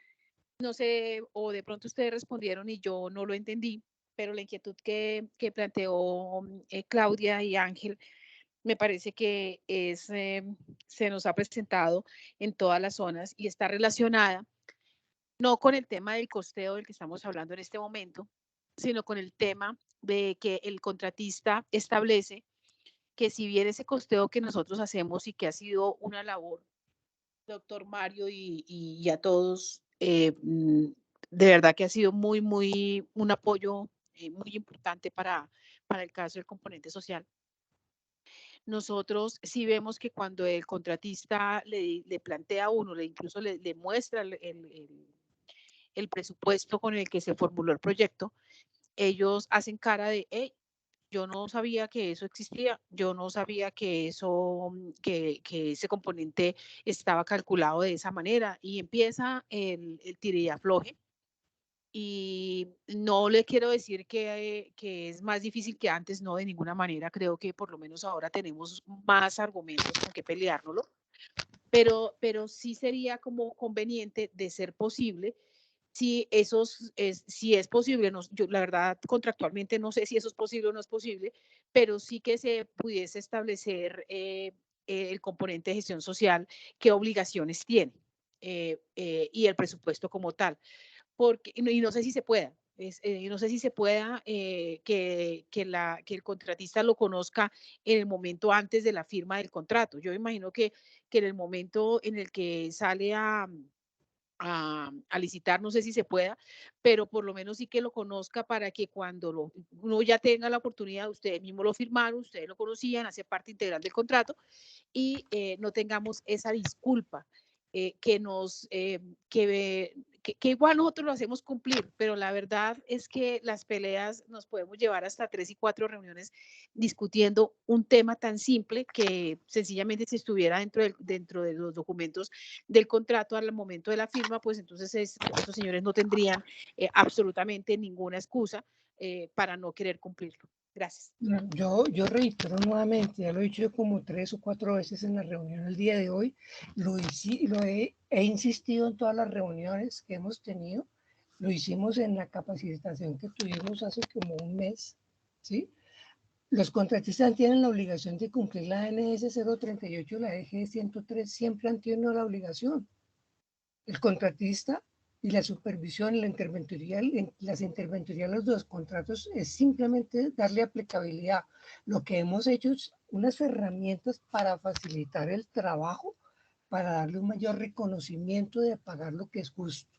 no sé, o de pronto ustedes respondieron y yo no lo entendí, pero la inquietud que planteó Claudia y Ángel me parece que se nos ha presentado en todas las zonas y está relacionada no con el tema del costeo del que estamos hablando en este momento, sino con el tema de que el contratista establece que si bien ese costeo que nosotros hacemos y que ha sido una labor, doctor Mario y a todos, de verdad que ha sido muy un apoyo muy importante para el caso del componente social. Nosotros sí vemos que cuando el contratista le plantea a uno, incluso le muestra el presupuesto con el que se formuló el proyecto, ellos hacen cara de, hey, yo no sabía que eso existía, yo no sabía que eso, que ese componente estaba calculado de esa manera y empieza el tire y afloje. Y no le quiero decir que es más difícil que antes, no, de ninguna manera, creo que por lo menos ahora tenemos más argumentos con que peleárnoslo, pero sí sería como conveniente, de ser posible, si si es posible, yo la verdad contractualmente no sé si eso es posible o no es posible, pero sí que se pudiese establecer el componente de gestión social, qué obligaciones tiene y el presupuesto como tal, porque, y no sé si se pueda. No sé si se pueda que el contratista lo conozca en el momento antes de la firma del contrato. Yo imagino que en el momento en el que sale a licitar, no sé si se pueda, pero por lo menos sí que lo conozca para que cuando uno ya tenga la oportunidad, ustedes mismos lo firmaron, ustedes lo conocían, hace parte integral del contrato y no tengamos esa disculpa que nos, que igual nosotros lo hacemos cumplir, pero la verdad es que las peleas nos podemos llevar hasta 3 y 4 reuniones discutiendo un tema tan simple que sencillamente si estuviera dentro de los documentos del contrato al momento de la firma, pues entonces estos señores no tendrían absolutamente ninguna excusa para no querer cumplirlo. Gracias. Yo reitero nuevamente, ya lo he dicho como 3 o 4 veces en la reunión el día de hoy, he insistido en todas las reuniones que hemos tenido, lo hicimos en la capacitación que tuvimos hace como un mes, ¿sí? Los contratistas tienen la obligación de cumplir la NS 038, la EG 103, siempre han tenido la obligación. El contratista y la supervisión y las interventorías de los dos contratos es simplemente darle aplicabilidad. Lo que hemos hecho es unas herramientas para facilitar el trabajo, para darle un mayor reconocimiento de pagar lo que es justo.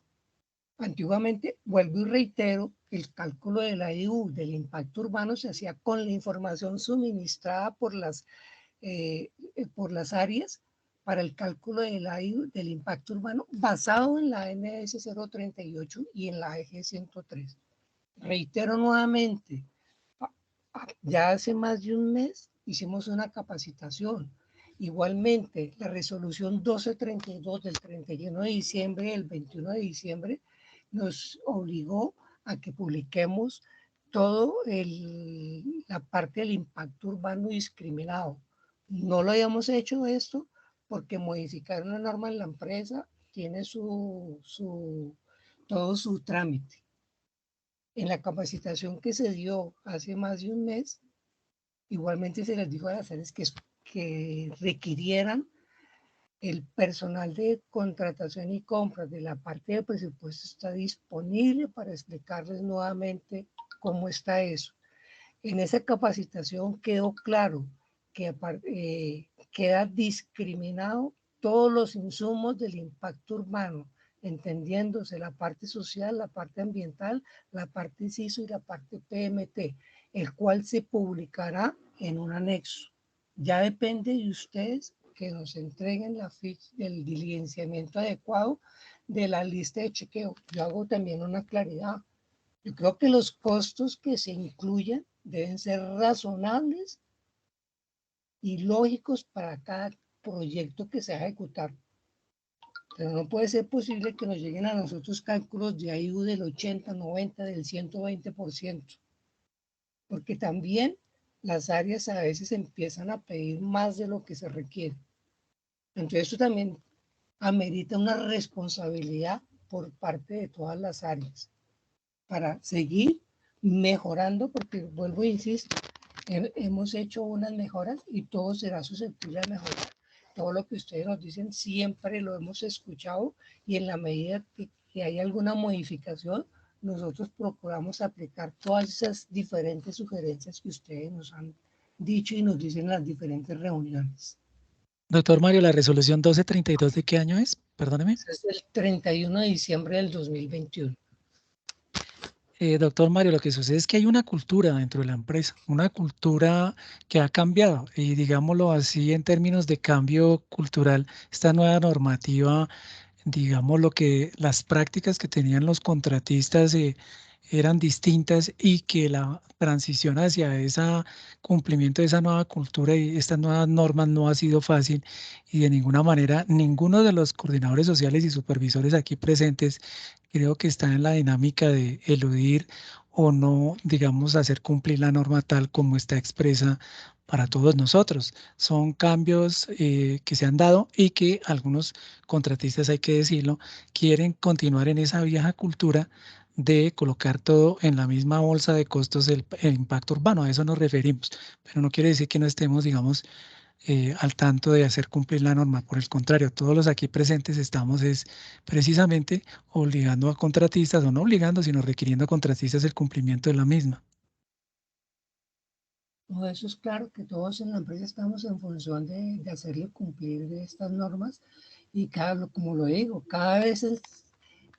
Antiguamente, vuelvo y reitero, el cálculo de la IU del impacto urbano se hacía con la información suministrada por las áreas para el cálculo del impacto urbano basado en la NS 038 y en la EG 103. Reitero nuevamente, ya hace más de un mes hicimos una capacitación. Igualmente, la resolución 1232 del 31 de diciembre, el 21 de diciembre, nos obligó a que publiquemos todo la parte del impacto urbano discriminado. No lo habíamos hecho esto porque modificar una norma en la empresa tiene todo su trámite. En la capacitación que se dio hace más de un mes, igualmente se les dijo a las áreas que requirieran el personal de contratación y compras de la parte de presupuesto está disponible para explicarles nuevamente cómo está eso. En esa capacitación quedó claro que queda discriminado todos los insumos del impacto urbano, entendiéndose la parte social, la parte ambiental, la parte CISO y la parte PMT, el cual se publicará en un anexo. Ya depende de ustedes que nos entreguen la ficha del diligenciamiento adecuado de la lista de chequeo. Yo hago también una claridad. Yo creo que los costos que se incluyan deben ser razonables y lógicos para cada proyecto que se va a ejecutar. Pero no puede ser posible que nos lleguen a nosotros cálculos de AIU del 80, 90, del 120%, porque también las áreas a veces empiezan a pedir más de lo que se requiere. Entonces esto también amerita una responsabilidad por parte de todas las áreas para seguir mejorando, porque vuelvo e insisto, hemos hecho unas mejoras y todo será susceptible a mejorar. Todo lo que ustedes nos dicen siempre lo hemos escuchado y en la medida que hay alguna modificación, nosotros procuramos aplicar todas esas diferentes sugerencias que ustedes nos han dicho y nos dicen en las diferentes reuniones. Doctor Mario, ¿la resolución 1232 de qué año es? Perdóneme. Es el 31 de diciembre del 2021. Doctor Mario, lo que sucede es que hay una cultura dentro de la empresa, una cultura que ha cambiado y digámoslo así en términos de cambio cultural, esta nueva normativa, digamos lo que las prácticas que tenían los contratistas eran distintas y que la transición hacia ese cumplimiento de esa nueva cultura y estas nuevas normas no ha sido fácil y de ninguna manera ninguno de los coordinadores sociales y supervisores aquí presentes creo que está en la dinámica de eludir o no, digamos, hacer cumplir la norma tal como está expresa para todos nosotros. Son cambios que se han dado y que algunos contratistas, hay que decirlo, quieren continuar en esa vieja cultura de colocar todo en la misma bolsa de costos del impacto urbano. A eso nos referimos, pero no quiere decir que no estemos, digamos, al tanto de hacer cumplir la norma. Por el contrario, todos los aquí presentes estamos es precisamente obligando a contratistas, o no obligando, sino requiriendo a contratistas el cumplimiento de la misma. No, eso es claro que todos en la empresa estamos en función de hacerle cumplir de estas normas y como lo digo, cada vez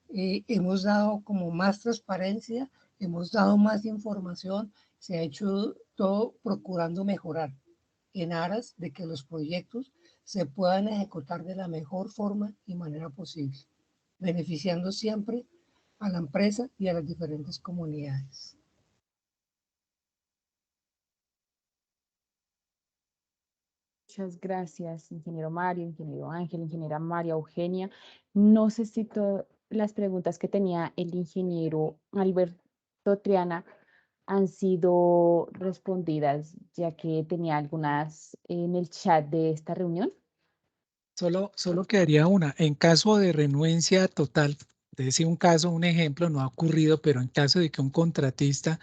hemos dado como más transparencia, hemos dado más información, se ha hecho todo procurando mejorar en aras de que los proyectos se puedan ejecutar de la mejor forma y manera posible, beneficiando siempre a la empresa y a las diferentes comunidades. Muchas gracias, ingeniero Mario, ingeniero Ángel, ingeniera María Eugenia. No sé si las preguntas que tenía el ingeniero Alberto Triana han sido respondidas, ya que tenía algunas en el chat de esta reunión. Solo quedaría una. En caso de renuencia total, es decir, un caso, un ejemplo, no ha ocurrido, pero en caso de que un contratista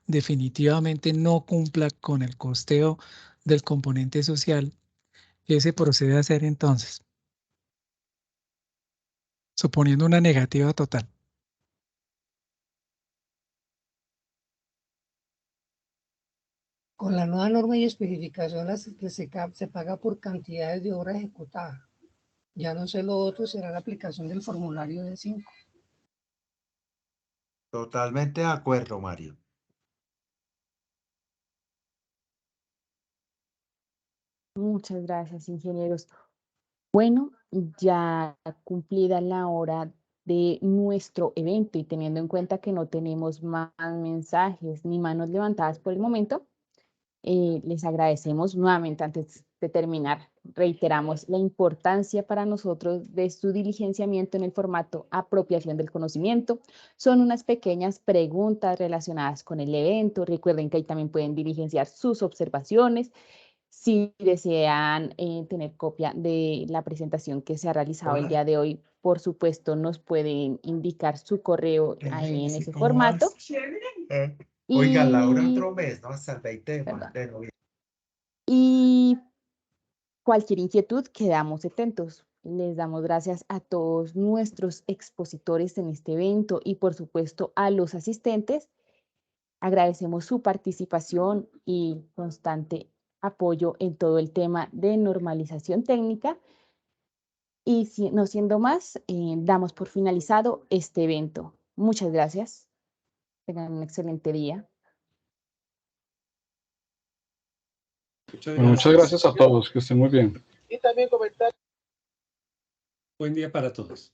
definitivamente no cumpla con el costeo del componente social, ¿qué se procede a hacer entonces? Suponiendo una negativa total. Con la nueva norma y especificación se paga por cantidades de horas ejecutadas. Ya no sé lo otro, será la aplicación del formulario de 5. Totalmente de acuerdo, Mario. Muchas gracias, ingenieros. Bueno, ya cumplida la hora de nuestro evento y teniendo en cuenta que no tenemos más mensajes ni manos levantadas por el momento, les agradecemos nuevamente antes de terminar. Reiteramos la importancia para nosotros de su diligenciamiento en el formato apropiación del conocimiento. Son unas pequeñas preguntas relacionadas con el evento. Recuerden que ahí también pueden diligenciar sus observaciones. Si desean tener copia de la presentación que se ha realizado el día de hoy, por supuesto, nos pueden indicar su correo ahí en ese formato. Oiga, Laura, otro mes, ¿no? Hasta el 20 de noviembre. Y cualquier inquietud, quedamos atentos. Les damos gracias a todos nuestros expositores en este evento y, por supuesto, a los asistentes. Agradecemos su participación y constante apoyo en todo el tema de normalización técnica. Y no siendo más, damos por finalizado este evento. Muchas gracias. Tengan un excelente día. Bueno, muchas gracias a todos, que estén muy bien. Buen día para todos.